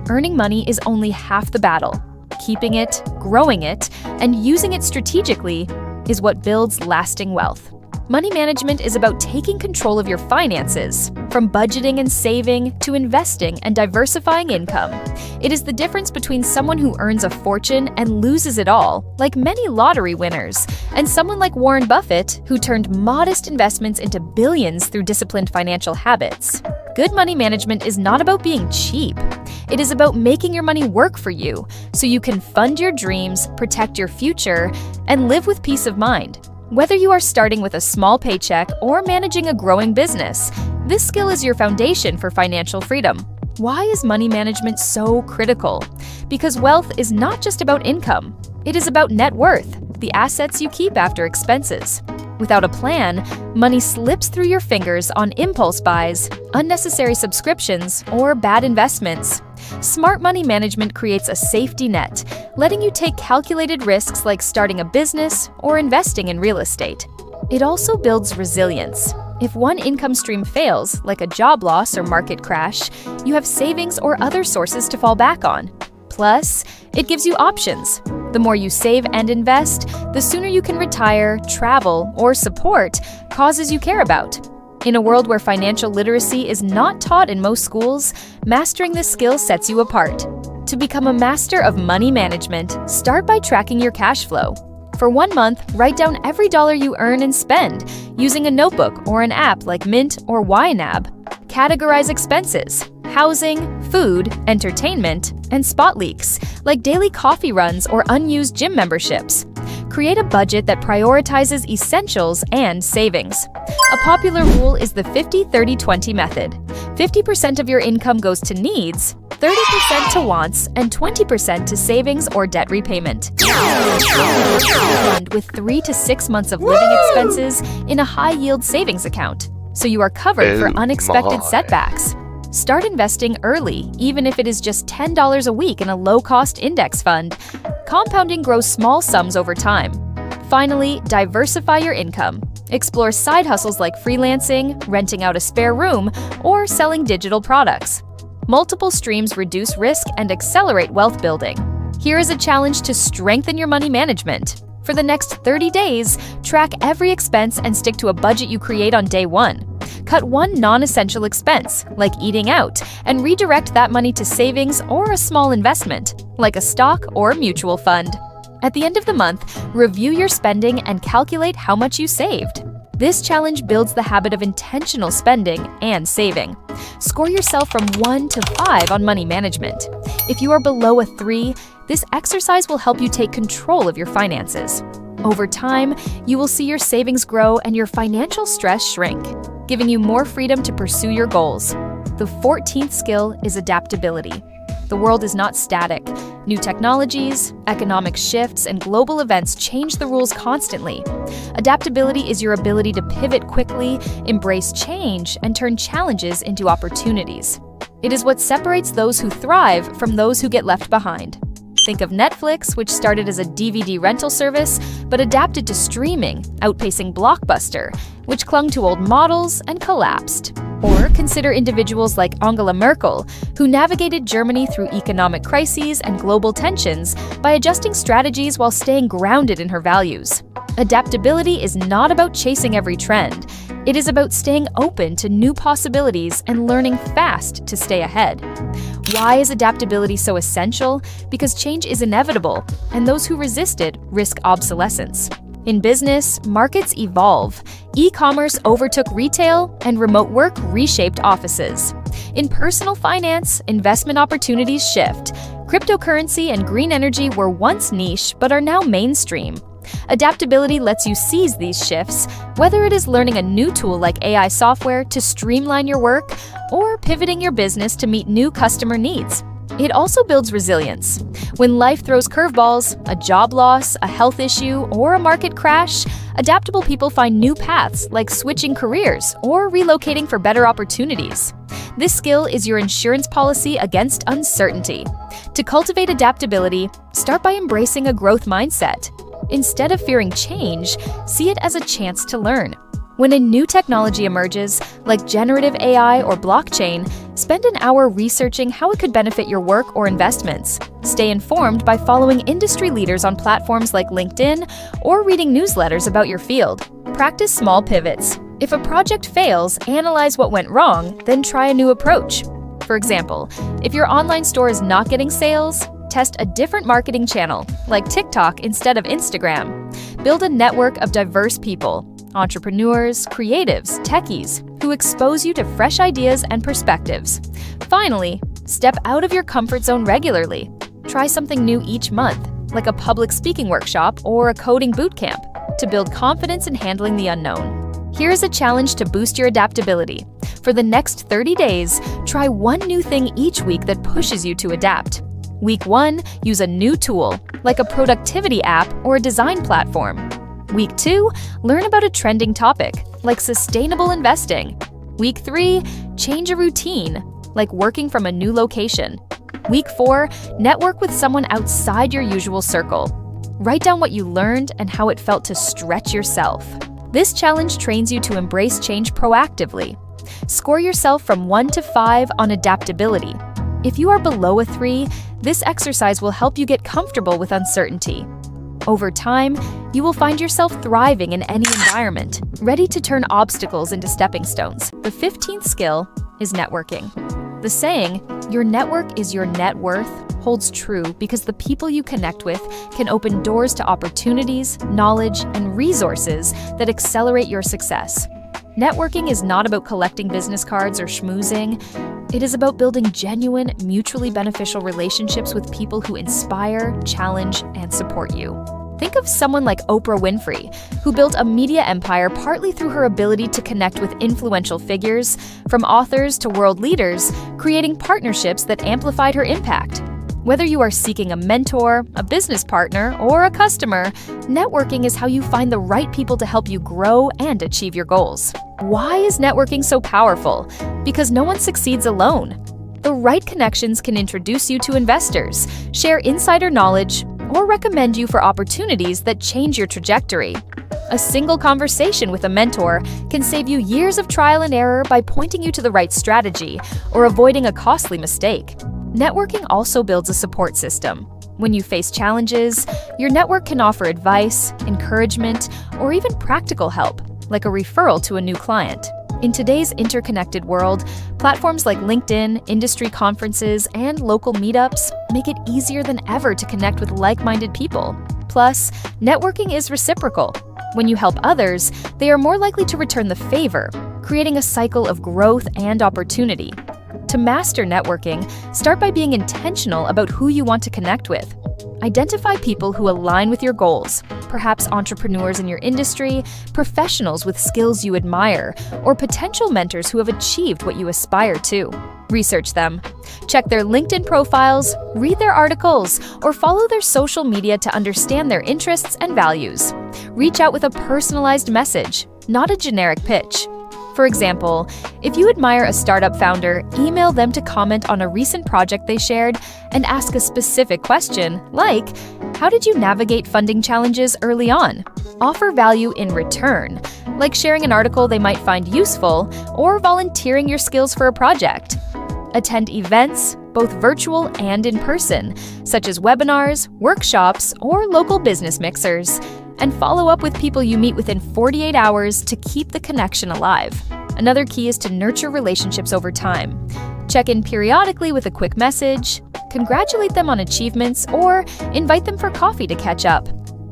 Earning money is only half the battle. Keeping it, growing it, and using it strategically is what builds lasting wealth. Money management is about taking control of your finances, from budgeting and saving to investing and diversifying income. It is the difference between someone who earns a fortune and loses it all, like many lottery winners, and someone like Warren Buffett, who turned modest investments into billions through disciplined financial habits. Good money management is not about being cheap. It is about making your money work for you, so you can fund your dreams, protect your future, and live with peace of mind. Whether you are starting with a small paycheck or managing a growing business, this skill is your foundation for financial freedom. Why is money management so critical? Because wealth is not just about income. It is about net worth, the assets you keep after expenses. Without a plan, money slips through your fingers on impulse buys, unnecessary subscriptions, or bad investments. Smart money management creates a safety net, letting you take calculated risks like starting a business or investing in real estate. It also builds resilience. If one income stream fails, like a job loss or market crash, you have savings or other sources to fall back on. Plus, it gives you options. The more you save and invest, the sooner you can retire, travel, or support causes you care about. In a world where financial literacy is not taught in most schools, mastering this skill sets you apart. To become a master of money management, start by tracking your cash flow. For 1 month, write down every dollar you earn and spend using a notebook or an app like Mint or YNAB. Categorize expenses: housing, food, entertainment, and spot leaks, like daily coffee runs or unused gym memberships. Create a budget that prioritizes essentials and savings. A popular rule is the 50-30-20 method. 50% of your income goes to needs, 30% to wants, and 20% to savings or debt repayment. Fund with 3 to 6 months of living expenses in a high-yield savings account, so you are covered for unexpected setbacks. Start investing early, even if it is just $10 a week in a low-cost index fund. Compounding grows small sums over time. Finally, diversify your income. Explore side hustles like freelancing, renting out a spare room, or selling digital products. Multiple streams reduce risk and accelerate wealth building. Here is a challenge to strengthen your money management. For the next 30 days, track every expense and stick to a budget you create on day 1. Cut one non-essential expense, like eating out, and redirect that money to savings or a small investment, like a stock or mutual fund. At the end of the month, review your spending and calculate how much you saved. This challenge builds the habit of intentional spending and saving. Score yourself from 1 to 5 on money management. If you are below a 3, this exercise will help you take control of your finances. Over time, you will see your savings grow and your financial stress shrink, giving you more freedom to pursue your goals. The 14th skill is adaptability. The world is not static. New technologies, economic shifts, and global events change the rules constantly. Adaptability is your ability to pivot quickly, embrace change, and turn challenges into opportunities. It is what separates those who thrive from those who get left behind. Think of Netflix, which started as a DVD rental service, but adapted to streaming, outpacing Blockbuster, which clung to old models and collapsed. Or consider individuals like Angela Merkel, who navigated Germany through economic crises and global tensions by adjusting strategies while staying grounded in her values. Adaptability is not about chasing every trend. It is about staying open to new possibilities and learning fast to stay ahead. Why is adaptability so essential? Because change is inevitable, and those who resist it risk obsolescence. In business, markets evolve. E-commerce overtook retail, and remote work reshaped offices. In personal finance, investment opportunities shift. Cryptocurrency and green energy were once niche but are now mainstream. Adaptability lets you seize these shifts, whether it is learning a new tool like AI software to streamline your work or pivoting your business to meet new customer needs. It also builds resilience. When life throws curveballs, a job loss, a health issue, or a market crash, adaptable people find new paths like switching careers or relocating for better opportunities. This skill is your insurance policy against uncertainty. To cultivate adaptability, start by embracing a growth mindset. Instead of fearing change, see it as a chance to learn. When a new technology emerges, like generative AI or blockchain, spend an hour researching how it could benefit your work or investments. Stay informed by following industry leaders on platforms like LinkedIn or reading newsletters about your field. Practice small pivots. If a project fails, analyze what went wrong, then try a new approach. For example, if your online store is not getting sales, test a different marketing channel, like TikTok instead of Instagram. Build a network of diverse people, entrepreneurs, creatives, techies, who expose you to fresh ideas and perspectives. Finally, step out of your comfort zone regularly. Try something new each month, like a public speaking workshop or a coding bootcamp, to build confidence in handling the unknown. Here's a challenge to boost your adaptability. For the next 30 days, try one new thing each week that pushes you to adapt. Week 1, use a new tool, like a productivity app or a design platform. Week 2, learn about a trending topic, like sustainable investing. Week 3, change a routine, like working from a new location. Week 4, network with someone outside your usual circle. Write down what you learned and how it felt to stretch yourself. This challenge trains you to embrace change proactively. Score yourself from 1 to 5 on adaptability. If you are below a 3, this exercise will help you get comfortable with uncertainty. Over time, you will find yourself thriving in any environment, ready to turn obstacles into stepping stones. The 15th skill is networking. The saying, "Your network is your net worth," holds true because the people you connect with can open doors to opportunities, knowledge, and resources that accelerate your success. Networking is not about collecting business cards or schmoozing. It is about building genuine, mutually beneficial relationships with people who inspire, challenge, and support you. Think of someone like Oprah Winfrey, who built a media empire partly through her ability to connect with influential figures, from authors to world leaders, creating partnerships that amplified her impact. Whether you are seeking a mentor, a business partner, or a customer, networking is how you find the right people to help you grow and achieve your goals. Why is networking so powerful? Because no one succeeds alone. The right connections can introduce you to investors, share insider knowledge, or recommend you for opportunities that change your trajectory. A single conversation with a mentor can save you years of trial and error by pointing you to the right strategy or avoiding a costly mistake. Networking also builds a support system. When you face challenges, your network can offer advice, encouragement, or even practical help, like a referral to a new client. In today's interconnected world, platforms like LinkedIn, industry conferences, and local meetups make it easier than ever to connect with like-minded people. Plus, networking is reciprocal. When you help others, they are more likely to return the favor, creating a cycle of growth and opportunity. To master networking, start by being intentional about who you want to connect with. Identify people who align with your goals, perhaps entrepreneurs in your industry, professionals with skills you admire, or potential mentors who have achieved what you aspire to. Research them. Check their LinkedIn profiles, read their articles, or follow their social media to understand their interests and values. Reach out with a personalized message, not a generic pitch. For example, if you admire a startup founder, email them to comment on a recent project they shared and ask a specific question like, how did you navigate funding challenges early on? Offer value in return, like sharing an article they might find useful or volunteering your skills for a project. Attend events, both virtual and in person, such as webinars, workshops, or local business mixers. And follow up with people you meet within 48 hours to keep the connection alive. Another key is to nurture relationships over time. Check in periodically with a quick message, congratulate them on achievements, or invite them for coffee to catch up.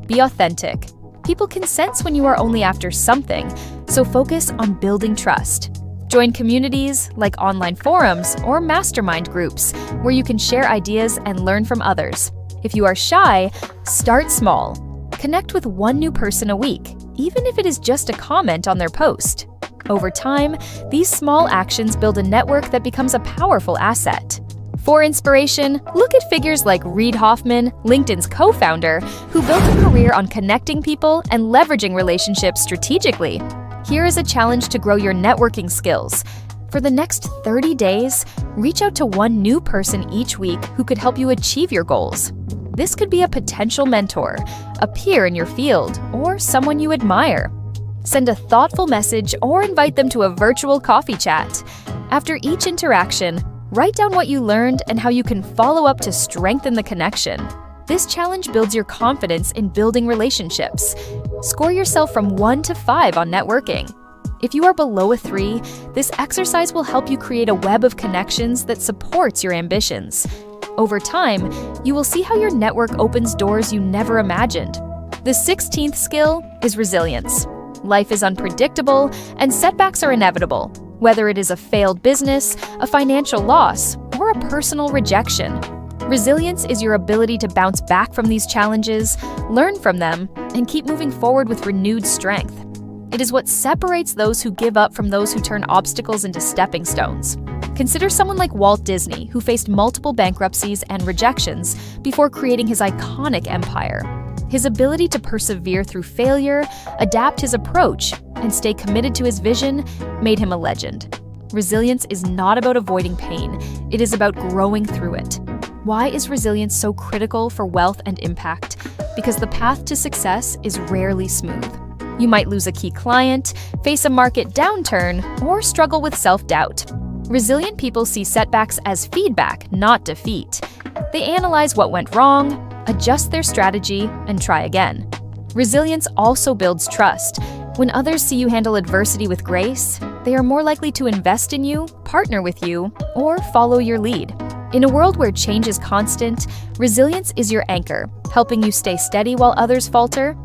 Be authentic. People can sense when you are only after something, so focus on building trust. Join communities like online forums or mastermind groups where you can share ideas and learn from others. If you are shy, start small. Connect with one new person a week, even if it is just a comment on their post. Over time, these small actions build a network that becomes a powerful asset. For inspiration, look at figures like Reid Hoffman, LinkedIn's co-founder, who built a career on connecting people and leveraging relationships strategically. Here is a challenge to grow your networking skills. For the next 30 days, reach out to one new person each week who could help you achieve your goals. This could be a potential mentor, a peer in your field, or someone you admire. Send a thoughtful message or invite them to a virtual coffee chat. After each interaction, write down what you learned and how you can follow up to strengthen the connection. This challenge builds your confidence in building relationships. Score yourself from 1 to 5 on networking. If you are below a 3, this exercise will help you create a web of connections that supports your ambitions. Over time, you will see how your network opens doors you never imagined. The 16th skill is resilience. Life is unpredictable, and setbacks are inevitable, whether it is a failed business, a financial loss, or a personal rejection. Resilience is your ability to bounce back from these challenges, learn from them, and keep moving forward with renewed strength. It is what separates those who give up from those who turn obstacles into stepping stones. Consider someone like Walt Disney, who faced multiple bankruptcies and rejections before creating his iconic empire. His ability to persevere through failure, adapt his approach, and stay committed to his vision made him a legend. Resilience is not about avoiding pain, it is about growing through it. Why is resilience so critical for wealth and impact? Because the path to success is rarely smooth. You might lose a key client, face a market downturn, or struggle with self-doubt. Resilient people see setbacks as feedback, not defeat. They analyze what went wrong, adjust their strategy, and try again. Resilience also builds trust. When others see you handle adversity with grace, they are more likely to invest in you, partner with you, or follow your lead. In a world where change is constant, resilience is your anchor, helping you stay steady while others falter.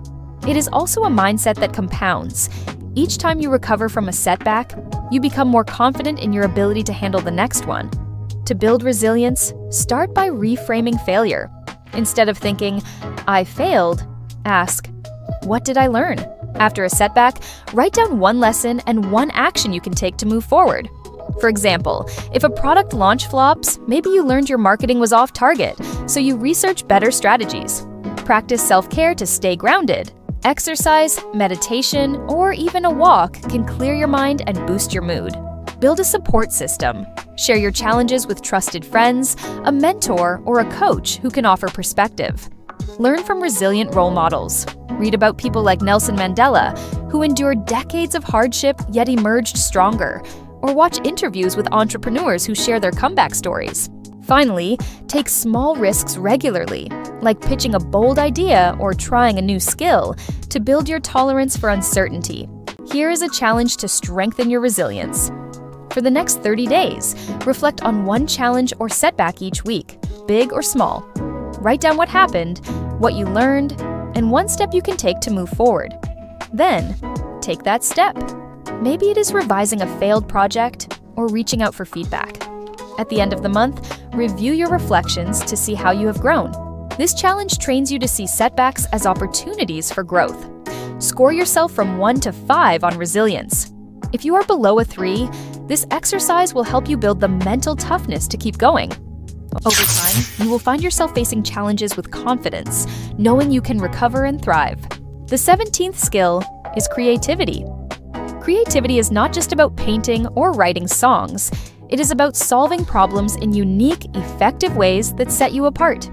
It is also a mindset that compounds. Each time you recover from a setback, you become more confident in your ability to handle the next one. To build resilience, start by reframing failure. Instead of thinking, I failed, ask, what did I learn? After a setback, write down one lesson and one action you can take to move forward. For example, if a product launch flops, maybe you learned your marketing was off target, so you research better strategies. Practice self-care to stay grounded. Exercise, meditation, or even a walk can clear your mind and boost your mood. Build a support system. Share your challenges with trusted friends, a mentor, or a coach who can offer perspective. Learn from resilient role models. Read about people like Nelson Mandela, who endured decades of hardship yet emerged stronger, or watch interviews with entrepreneurs who share their comeback stories. Finally, take small risks regularly, like pitching a bold idea or trying a new skill, to build your tolerance for uncertainty. Here is a challenge to strengthen your resilience. For the next 30 days, reflect on one challenge or setback each week, big or small. Write down what happened, what you learned, and one step you can take to move forward. Then, take that step. Maybe it is revising a failed project or reaching out for feedback. At the end of the month, review your reflections to see how you have grown. This challenge trains you to see setbacks as opportunities for growth. Score yourself from 1 to 5 on resilience. If you are below a 3, This exercise will help you build the mental toughness to keep going. Over time, you will find yourself facing challenges with confidence, knowing you can recover and thrive. The 17th skill is creativity. Creativity is not just about painting or writing songs. It is about solving problems in unique, effective ways that set you apart.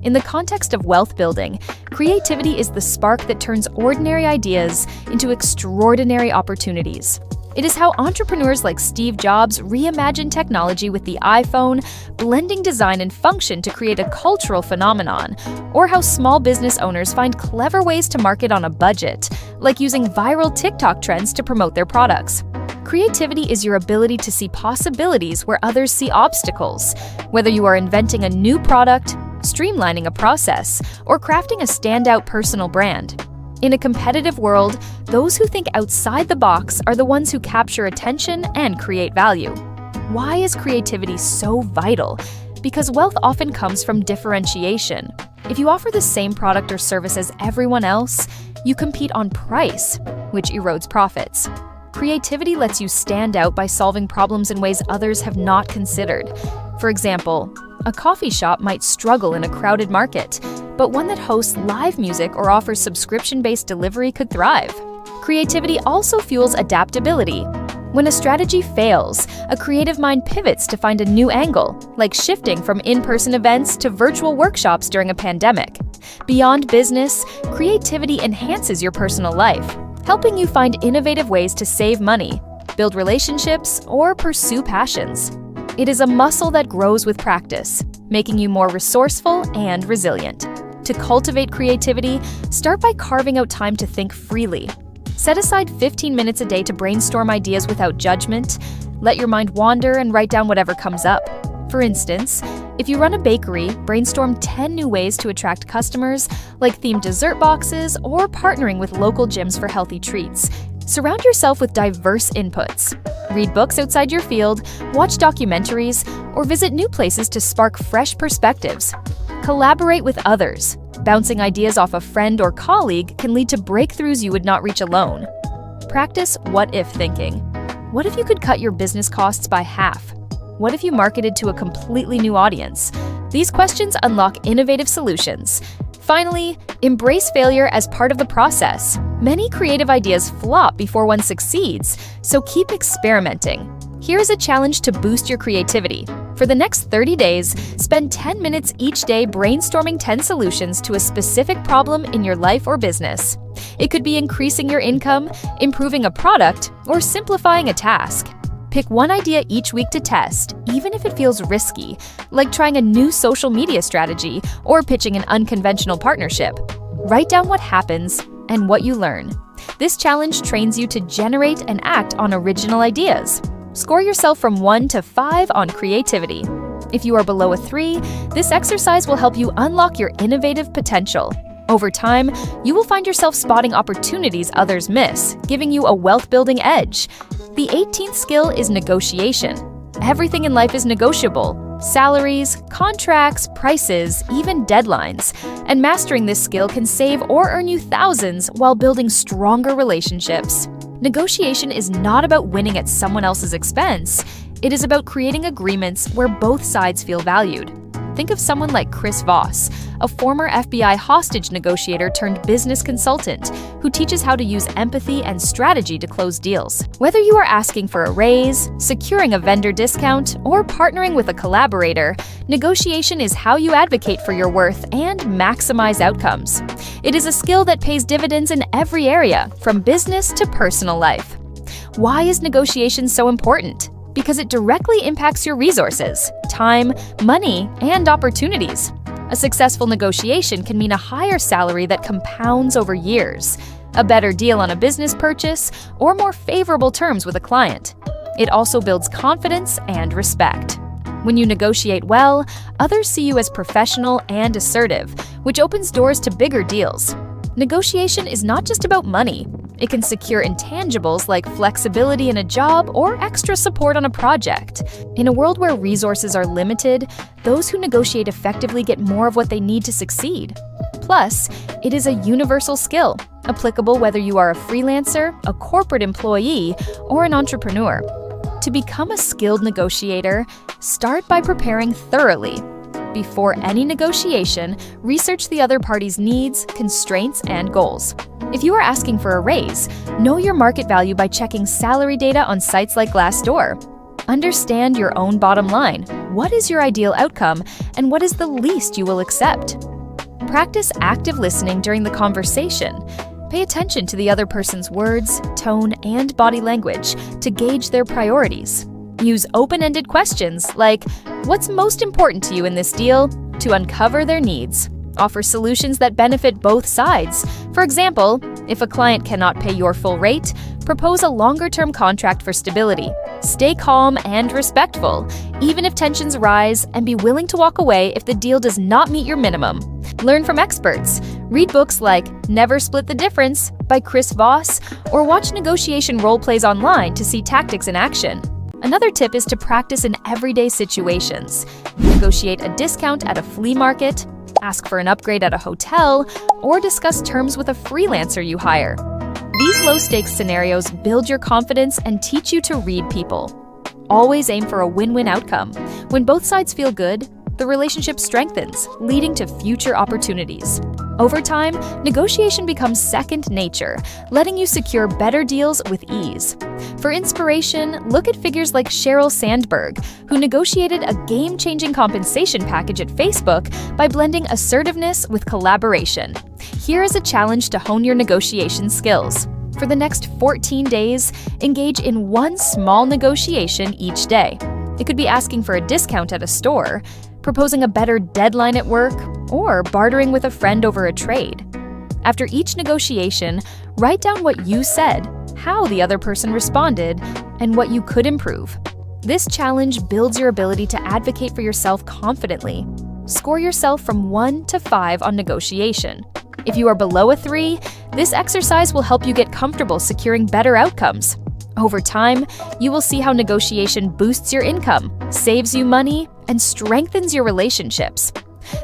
In the context of wealth building, creativity is the spark that turns ordinary ideas into extraordinary opportunities. It is how entrepreneurs like Steve Jobs reimagined technology with the iPhone, blending design and function to create a cultural phenomenon, or how small business owners find clever ways to market on a budget, like using viral TikTok trends to promote their products. Creativity is your ability to see possibilities where others see obstacles, whether you are inventing a new product, streamlining a process, or crafting a standout personal brand. In a competitive world, those who think outside the box are the ones who capture attention and create value. Why is creativity so vital? Because wealth often comes from differentiation. If you offer the same product or service as everyone else, you compete on price, which erodes profits. Creativity lets you stand out by solving problems in ways others have not considered. For example, a coffee shop might struggle in a crowded market, but one that hosts live music or offers subscription-based delivery could thrive. Creativity also fuels adaptability. When a strategy fails, a creative mind pivots to find a new angle, like shifting from in-person events to virtual workshops during a pandemic. Beyond business, creativity enhances your personal life, helping you find innovative ways to save money, build relationships, or pursue passions. It is a muscle that grows with practice, making you more resourceful and resilient. To cultivate creativity, start by carving out time to think freely. Set aside 15 minutes a day to brainstorm ideas without judgment. Let your mind wander and write down whatever comes up. For instance, if you run a bakery, brainstorm 10 new ways to attract customers, like themed dessert boxes or partnering with local gyms for healthy treats. Surround yourself with diverse inputs. Read books outside your field, watch documentaries, or visit new places to spark fresh perspectives. Collaborate with others. Bouncing ideas off a friend or colleague can lead to breakthroughs you would not reach alone. Practice what-if thinking. What if you could cut your business costs by half? What if you marketed to a completely new audience? These questions unlock innovative solutions. Finally, embrace failure as part of the process. Many creative ideas flop before one succeeds, so keep experimenting. Here is a challenge to boost your creativity. For the next 30 days, spend 10 minutes each day brainstorming 10 solutions to a specific problem in your life or business. It could be increasing your income, improving a product, or simplifying a task. Pick one idea each week to test, even if it feels risky, like trying a new social media strategy or pitching an unconventional partnership. Write down what happens and what you learn. This challenge trains you to generate and act on original ideas. Score yourself from 1 to 5 on creativity. If you are below a 3, this exercise will help you unlock your innovative potential. Over time, you will find yourself spotting opportunities others miss, giving you a wealth-building edge. The 18th skill is negotiation. Everything in life is negotiable. Salaries, contracts, prices, even deadlines. And mastering this skill can save or earn you thousands while building stronger relationships. Negotiation is not about winning at someone else's expense. It is about creating agreements where both sides feel valued. Think of someone like Chris Voss, a former FBI hostage negotiator turned business consultant who teaches how to use empathy and strategy to close deals. Whether you are asking for a raise, securing a vendor discount, or partnering with a collaborator, negotiation is how you advocate for your worth and maximize outcomes. It is a skill that pays dividends in every area, from business to personal life. Why is negotiation so important? Because it directly impacts your resources, time, money, and opportunities. A successful negotiation can mean a higher salary that compounds over years, a better deal on a business purchase, or more favorable terms with a client. It also builds confidence and respect. When you negotiate well, others see you as professional and assertive, which opens doors to bigger deals. Negotiation is not just about money. It can secure intangibles like flexibility in a job or extra support on a project. In a world where resources are limited, those who negotiate effectively get more of what they need to succeed. Plus, it is a universal skill, applicable whether you are a freelancer, a corporate employee, or an entrepreneur. To become a skilled negotiator, start by preparing thoroughly. Before any negotiation, research the other party's needs, constraints, and goals. If you are asking for a raise, know your market value by checking salary data on sites like Glassdoor. Understand your own bottom line. What is your ideal outcome, and what is the least you will accept? Practice active listening during the conversation. Pay attention to the other person's words, tone, and body language to gauge their priorities. Use open-ended questions like, "What's most important to you in this deal?" to uncover their needs. Offer solutions that benefit both sides. For example, if a client cannot pay your full rate, propose a longer-term contract for stability. Stay calm and respectful, even if tensions rise, and be willing to walk away if the deal does not meet your minimum. Learn from experts. Read books like Never Split the Difference by Chris Voss, or watch negotiation role-plays online to see tactics in action. Another tip is to practice in everyday situations. Negotiate a discount at a flea market, ask for an upgrade at a hotel, or discuss terms with a freelancer you hire. These low-stakes scenarios build your confidence and teach you to read people. Always aim for a win-win outcome. When both sides feel good, the relationship strengthens, leading to future opportunities. Over time, negotiation becomes second nature, letting you secure better deals with ease. For inspiration, look at figures like Sheryl Sandberg, who negotiated a game-changing compensation package at Facebook by blending assertiveness with collaboration. Here is a challenge to hone your negotiation skills. For the next 14 days, engage in one small negotiation each day. It could be asking for a discount at a store, proposing a better deadline at work, or bartering with a friend over a trade. After each negotiation, write down what you said, how the other person responded, and what you could improve. This challenge builds your ability to advocate for yourself confidently. Score yourself from 1 to 5 on negotiation. If you are below a 3, this exercise will help you get comfortable securing better outcomes. Over time, you will see how negotiation boosts your income, saves you money, and strengthens your relationships.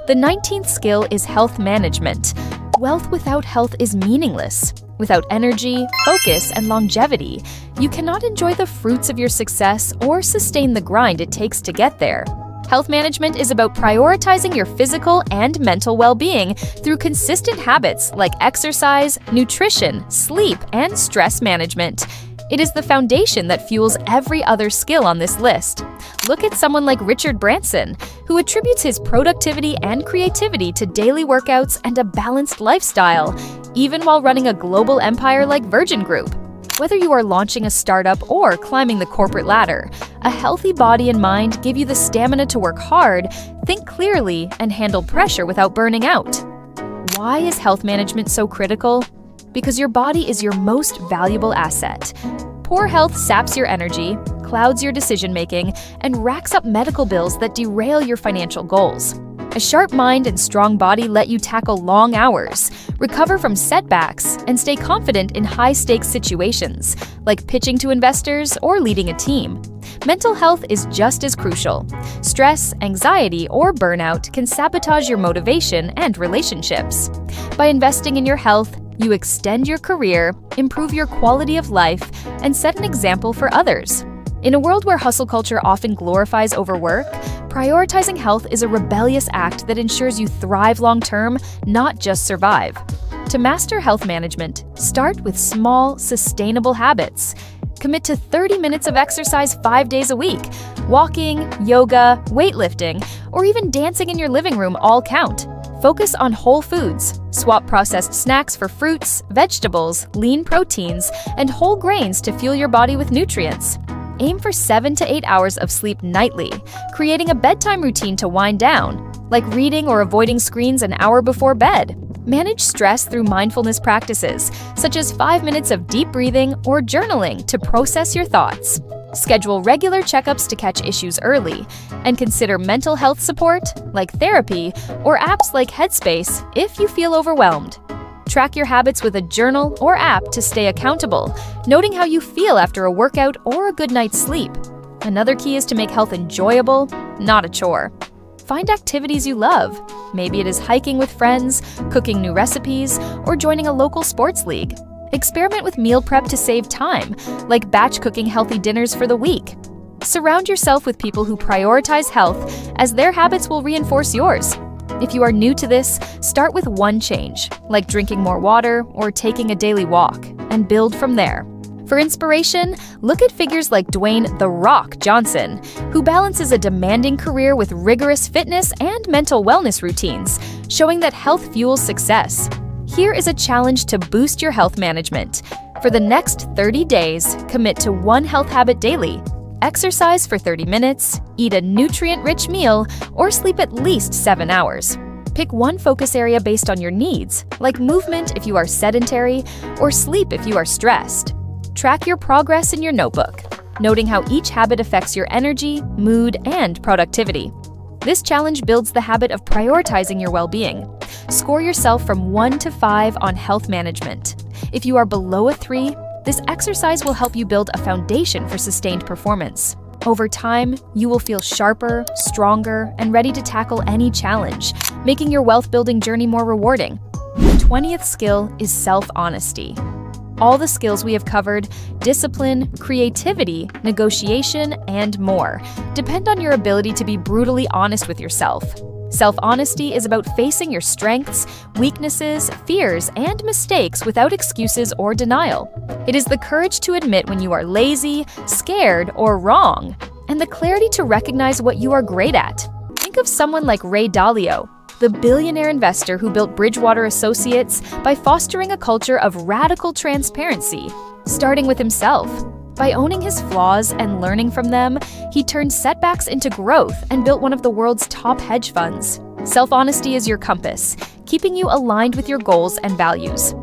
The 19th skill is health management. Wealth without health is meaningless. Without energy, focus, and longevity, you cannot enjoy the fruits of your success or sustain the grind it takes to get there. Health management is about prioritizing your physical and mental well-being through consistent habits like exercise, nutrition, sleep, and stress management. It is the foundation that fuels every other skill on this list. Look at someone like Richard Branson, who attributes his productivity and creativity to daily workouts and a balanced lifestyle, even while running a global empire like Virgin Group. Whether you are launching a startup or climbing the corporate ladder, a healthy body and mind give you the stamina to work hard, think clearly, and handle pressure without burning out. Why is health management so critical? Because your body is your most valuable asset. Poor health saps your energy, clouds your decision-making, and racks up medical bills that derail your financial goals. A sharp mind and strong body let you tackle long hours, recover from setbacks, and stay confident in high-stakes situations, like pitching to investors or leading a team. Mental health is just as crucial. Stress, anxiety, or burnout can sabotage your motivation and relationships. By investing in your health, you extend your career, improve your quality of life, and set an example for others. In a world where hustle culture often glorifies overwork, prioritizing health is a rebellious act that ensures you thrive long-term, not just survive. To master health management, start with small, sustainable habits. Commit to 30 minutes of exercise 5 days a week. Walking, yoga, weightlifting, or even dancing in your living room all count. Focus on whole foods. Swap processed snacks for fruits, vegetables, lean proteins, and whole grains to fuel your body with nutrients. Aim for 7 to 8 hours of sleep nightly, creating a bedtime routine to wind down, like reading or avoiding screens an hour before bed. Manage stress through mindfulness practices, such as 5 minutes of deep breathing or journaling to process your thoughts. Schedule regular checkups to catch issues early, and consider mental health support, like therapy, or apps like Headspace if you feel overwhelmed. Track your habits with a journal or app to stay accountable, noting how you feel after a workout or a good night's sleep. Another key is to make health enjoyable, not a chore. Find activities you love. Maybe it is hiking with friends, cooking new recipes, or joining a local sports league. Experiment with meal prep to save time, like batch cooking healthy dinners for the week. Surround yourself with people who prioritize health, as their habits will reinforce yours. If you are new to this, start with one change, like drinking more water or taking a daily walk, and build from there. For inspiration, look at figures like Dwayne "The Rock" Johnson, who balances a demanding career with rigorous fitness and mental wellness routines, showing that health fuels success. Here is a challenge to boost your health management. For the next 30 days, commit to one health habit daily. Exercise for 30 minutes, eat a nutrient-rich meal, or sleep at least 7 hours. Pick one focus area based on your needs, like movement if you are sedentary, or sleep if you are stressed. Track your progress in your notebook, noting how each habit affects your energy, mood, and productivity. This challenge builds the habit of prioritizing your well-being. Score yourself from 1 to 5 on health management. If you are below a 3, this exercise will help you build a foundation for sustained performance. Over time, you will feel sharper, stronger, and ready to tackle any challenge, making your wealth-building journey more rewarding. The 20th skill is self-honesty. All the skills we have covered, discipline, creativity, negotiation, and more, depend on your ability to be brutally honest with yourself. Self-honesty is about facing your strengths, weaknesses, fears, and mistakes without excuses or denial. It is the courage to admit when you are lazy, scared, or wrong, and the clarity to recognize what you are great at. Think of someone like Ray Dalio, the billionaire investor who built Bridgewater Associates by fostering a culture of radical transparency, starting with himself. By owning his flaws and learning from them, he turned setbacks into growth and built one of the world's top hedge funds. Self-honesty is your compass, keeping you aligned with your goals and values.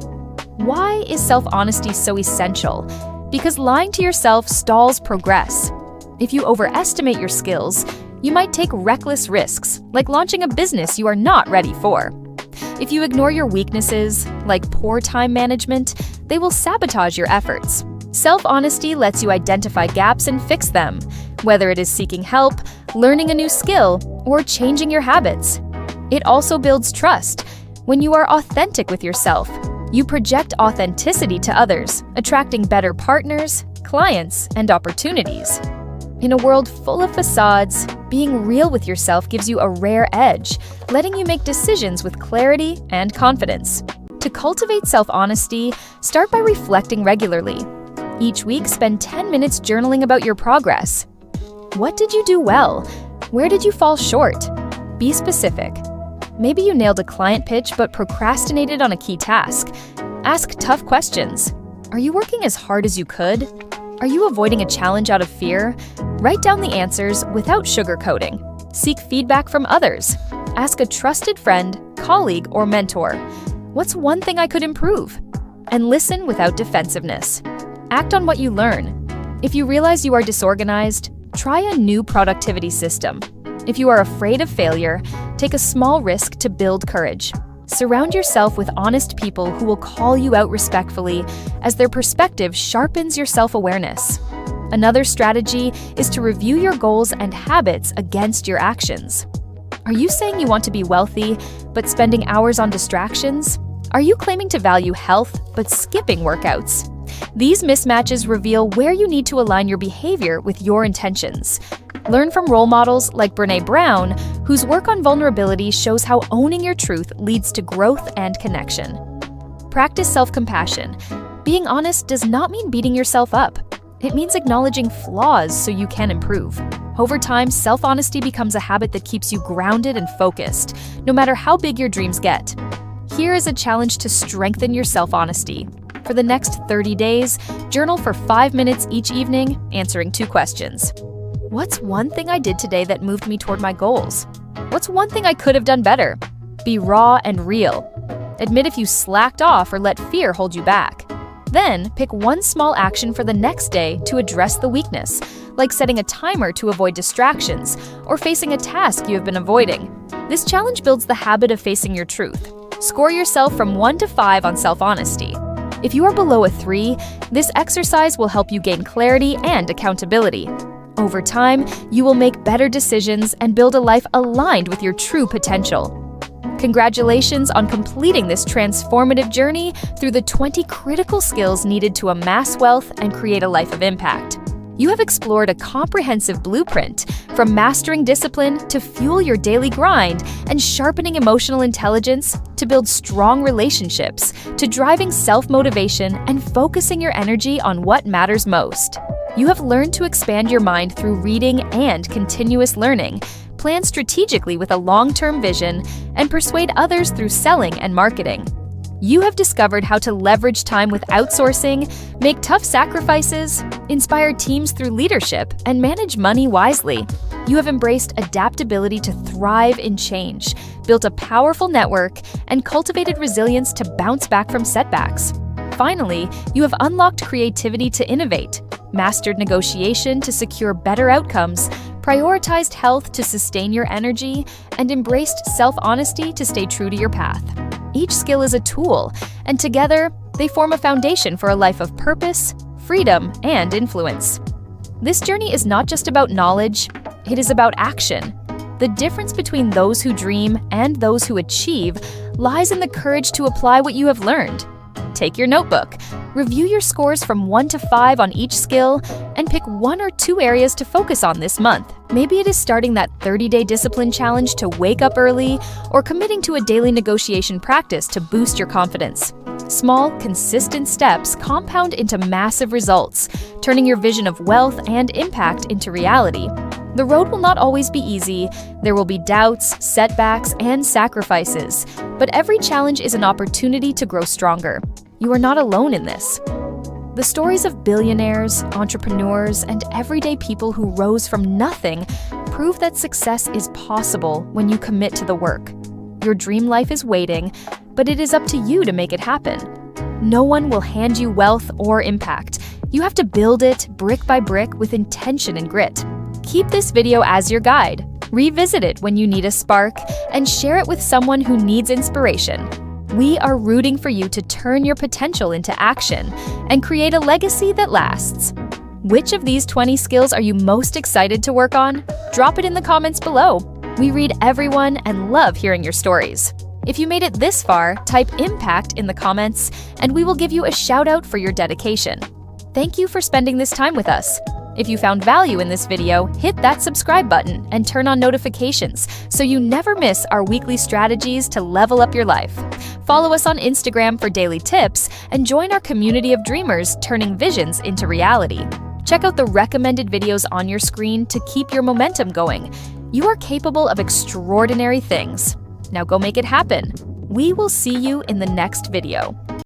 Why is self-honesty so essential? Because lying to yourself stalls progress. If you overestimate your skills, you might take reckless risks, like launching a business you are not ready for. If you ignore your weaknesses, like poor time management, they will sabotage your efforts. Self-honesty lets you identify gaps and fix them, whether it is seeking help, learning a new skill, or changing your habits. It also builds trust. When you are authentic with yourself, you project authenticity to others, attracting better partners, clients, and opportunities. In a world full of facades, being real with yourself gives you a rare edge, letting you make decisions with clarity and confidence. To cultivate self-honesty, start by reflecting regularly. Each week, spend 10 minutes journaling about your progress. What did you do well? Where did you fall short? Be specific. Maybe you nailed a client pitch but procrastinated on a key task. Ask tough questions. Are you working as hard as you could? Are you avoiding a challenge out of fear? Write down the answers without sugarcoating. Seek feedback from others. Ask a trusted friend, colleague, or mentor, "What's one thing I could improve?" And listen without defensiveness. Act on what you learn. If you realize you are disorganized, try a new productivity system. If you are afraid of failure, take a small risk to build courage. Surround yourself with honest people who will call you out respectfully, as their perspective sharpens your self-awareness. Another strategy is to review your goals and habits against your actions. Are you saying you want to be wealthy, but spending hours on distractions? Are you claiming to value health, but skipping workouts? These mismatches reveal where you need to align your behavior with your intentions. Learn from role models like Brené Brown, whose work on vulnerability shows how owning your truth leads to growth and connection. Practice self-compassion. Being honest does not mean beating yourself up. It means acknowledging flaws so you can improve. Over time, self-honesty becomes a habit that keeps you grounded and focused, no matter how big your dreams get. Here is a challenge to strengthen your self-honesty. For the next 30 days, journal for 5 minutes each evening, answering 2 questions. What's one thing I did today that moved me toward my goals? What's one thing I could have done better? Be raw and real. Admit if you slacked off or let fear hold you back. Then, pick one small action for the next day to address the weakness, like setting a timer to avoid distractions or facing a task you have been avoiding. This challenge builds the habit of facing your truth. Score yourself from 1 to 5 on self-honesty. If you are below a 3, this exercise will help you gain clarity and accountability. Over time, you will make better decisions and build a life aligned with your true potential. Congratulations on completing this transformative journey through the 20 critical skills needed to amass wealth and create a life of impact. You have explored a comprehensive blueprint, from mastering discipline to fuel your daily grind and sharpening emotional intelligence to build strong relationships to driving self-motivation and focusing your energy on what matters most. You have learned to expand your mind through reading and continuous learning, plan strategically with a long-term vision, and persuade others through selling and marketing. You have discovered how to leverage time with outsourcing, make tough sacrifices, inspire teams through leadership, and manage money wisely. You have embraced adaptability to thrive in change, built a powerful network, and cultivated resilience to bounce back from setbacks. Finally, you have unlocked creativity to innovate, mastered negotiation to secure better outcomes, prioritized health to sustain your energy, and embraced self-honesty to stay true to your path. Each skill is a tool, and together, they form a foundation for a life of purpose, freedom, and influence. This journey is not just about knowledge, it is about action. The difference between those who dream and those who achieve lies in the courage to apply what you have learned. Take your notebook, review your scores from 1 to 5 on each skill, and pick 1 or 2 areas to focus on this month. Maybe it is starting that 30-day discipline challenge to wake up early, or committing to a daily negotiation practice to boost your confidence. Small, consistent steps compound into massive results, turning your vision of wealth and impact into reality. The road will not always be easy. There will be doubts, setbacks, and sacrifices. But every challenge is an opportunity to grow stronger. You are not alone in this. The stories of billionaires, entrepreneurs, and everyday people who rose from nothing prove that success is possible when you commit to the work. Your dream life is waiting, but it is up to you to make it happen. No one will hand you wealth or impact. You have to build it brick by brick with intention and grit. Keep this video as your guide. Revisit it when you need a spark, and share it with someone who needs inspiration. We are rooting for you to turn your potential into action and create a legacy that lasts. Which of these 20 skills are you most excited to work on? Drop it in the comments below. We read everyone and love hearing your stories. If you made it this far, type impact in the comments and we will give you a shout out for your dedication. Thank you for spending this time with us. If you found value in this video, hit that subscribe button and turn on notifications so you never miss our weekly strategies to level up your life. Follow us on Instagram for daily tips and join our community of dreamers turning visions into reality. Check out the recommended videos on your screen to keep your momentum going. You are capable of extraordinary things. Now go make it happen. We will see you in the next video.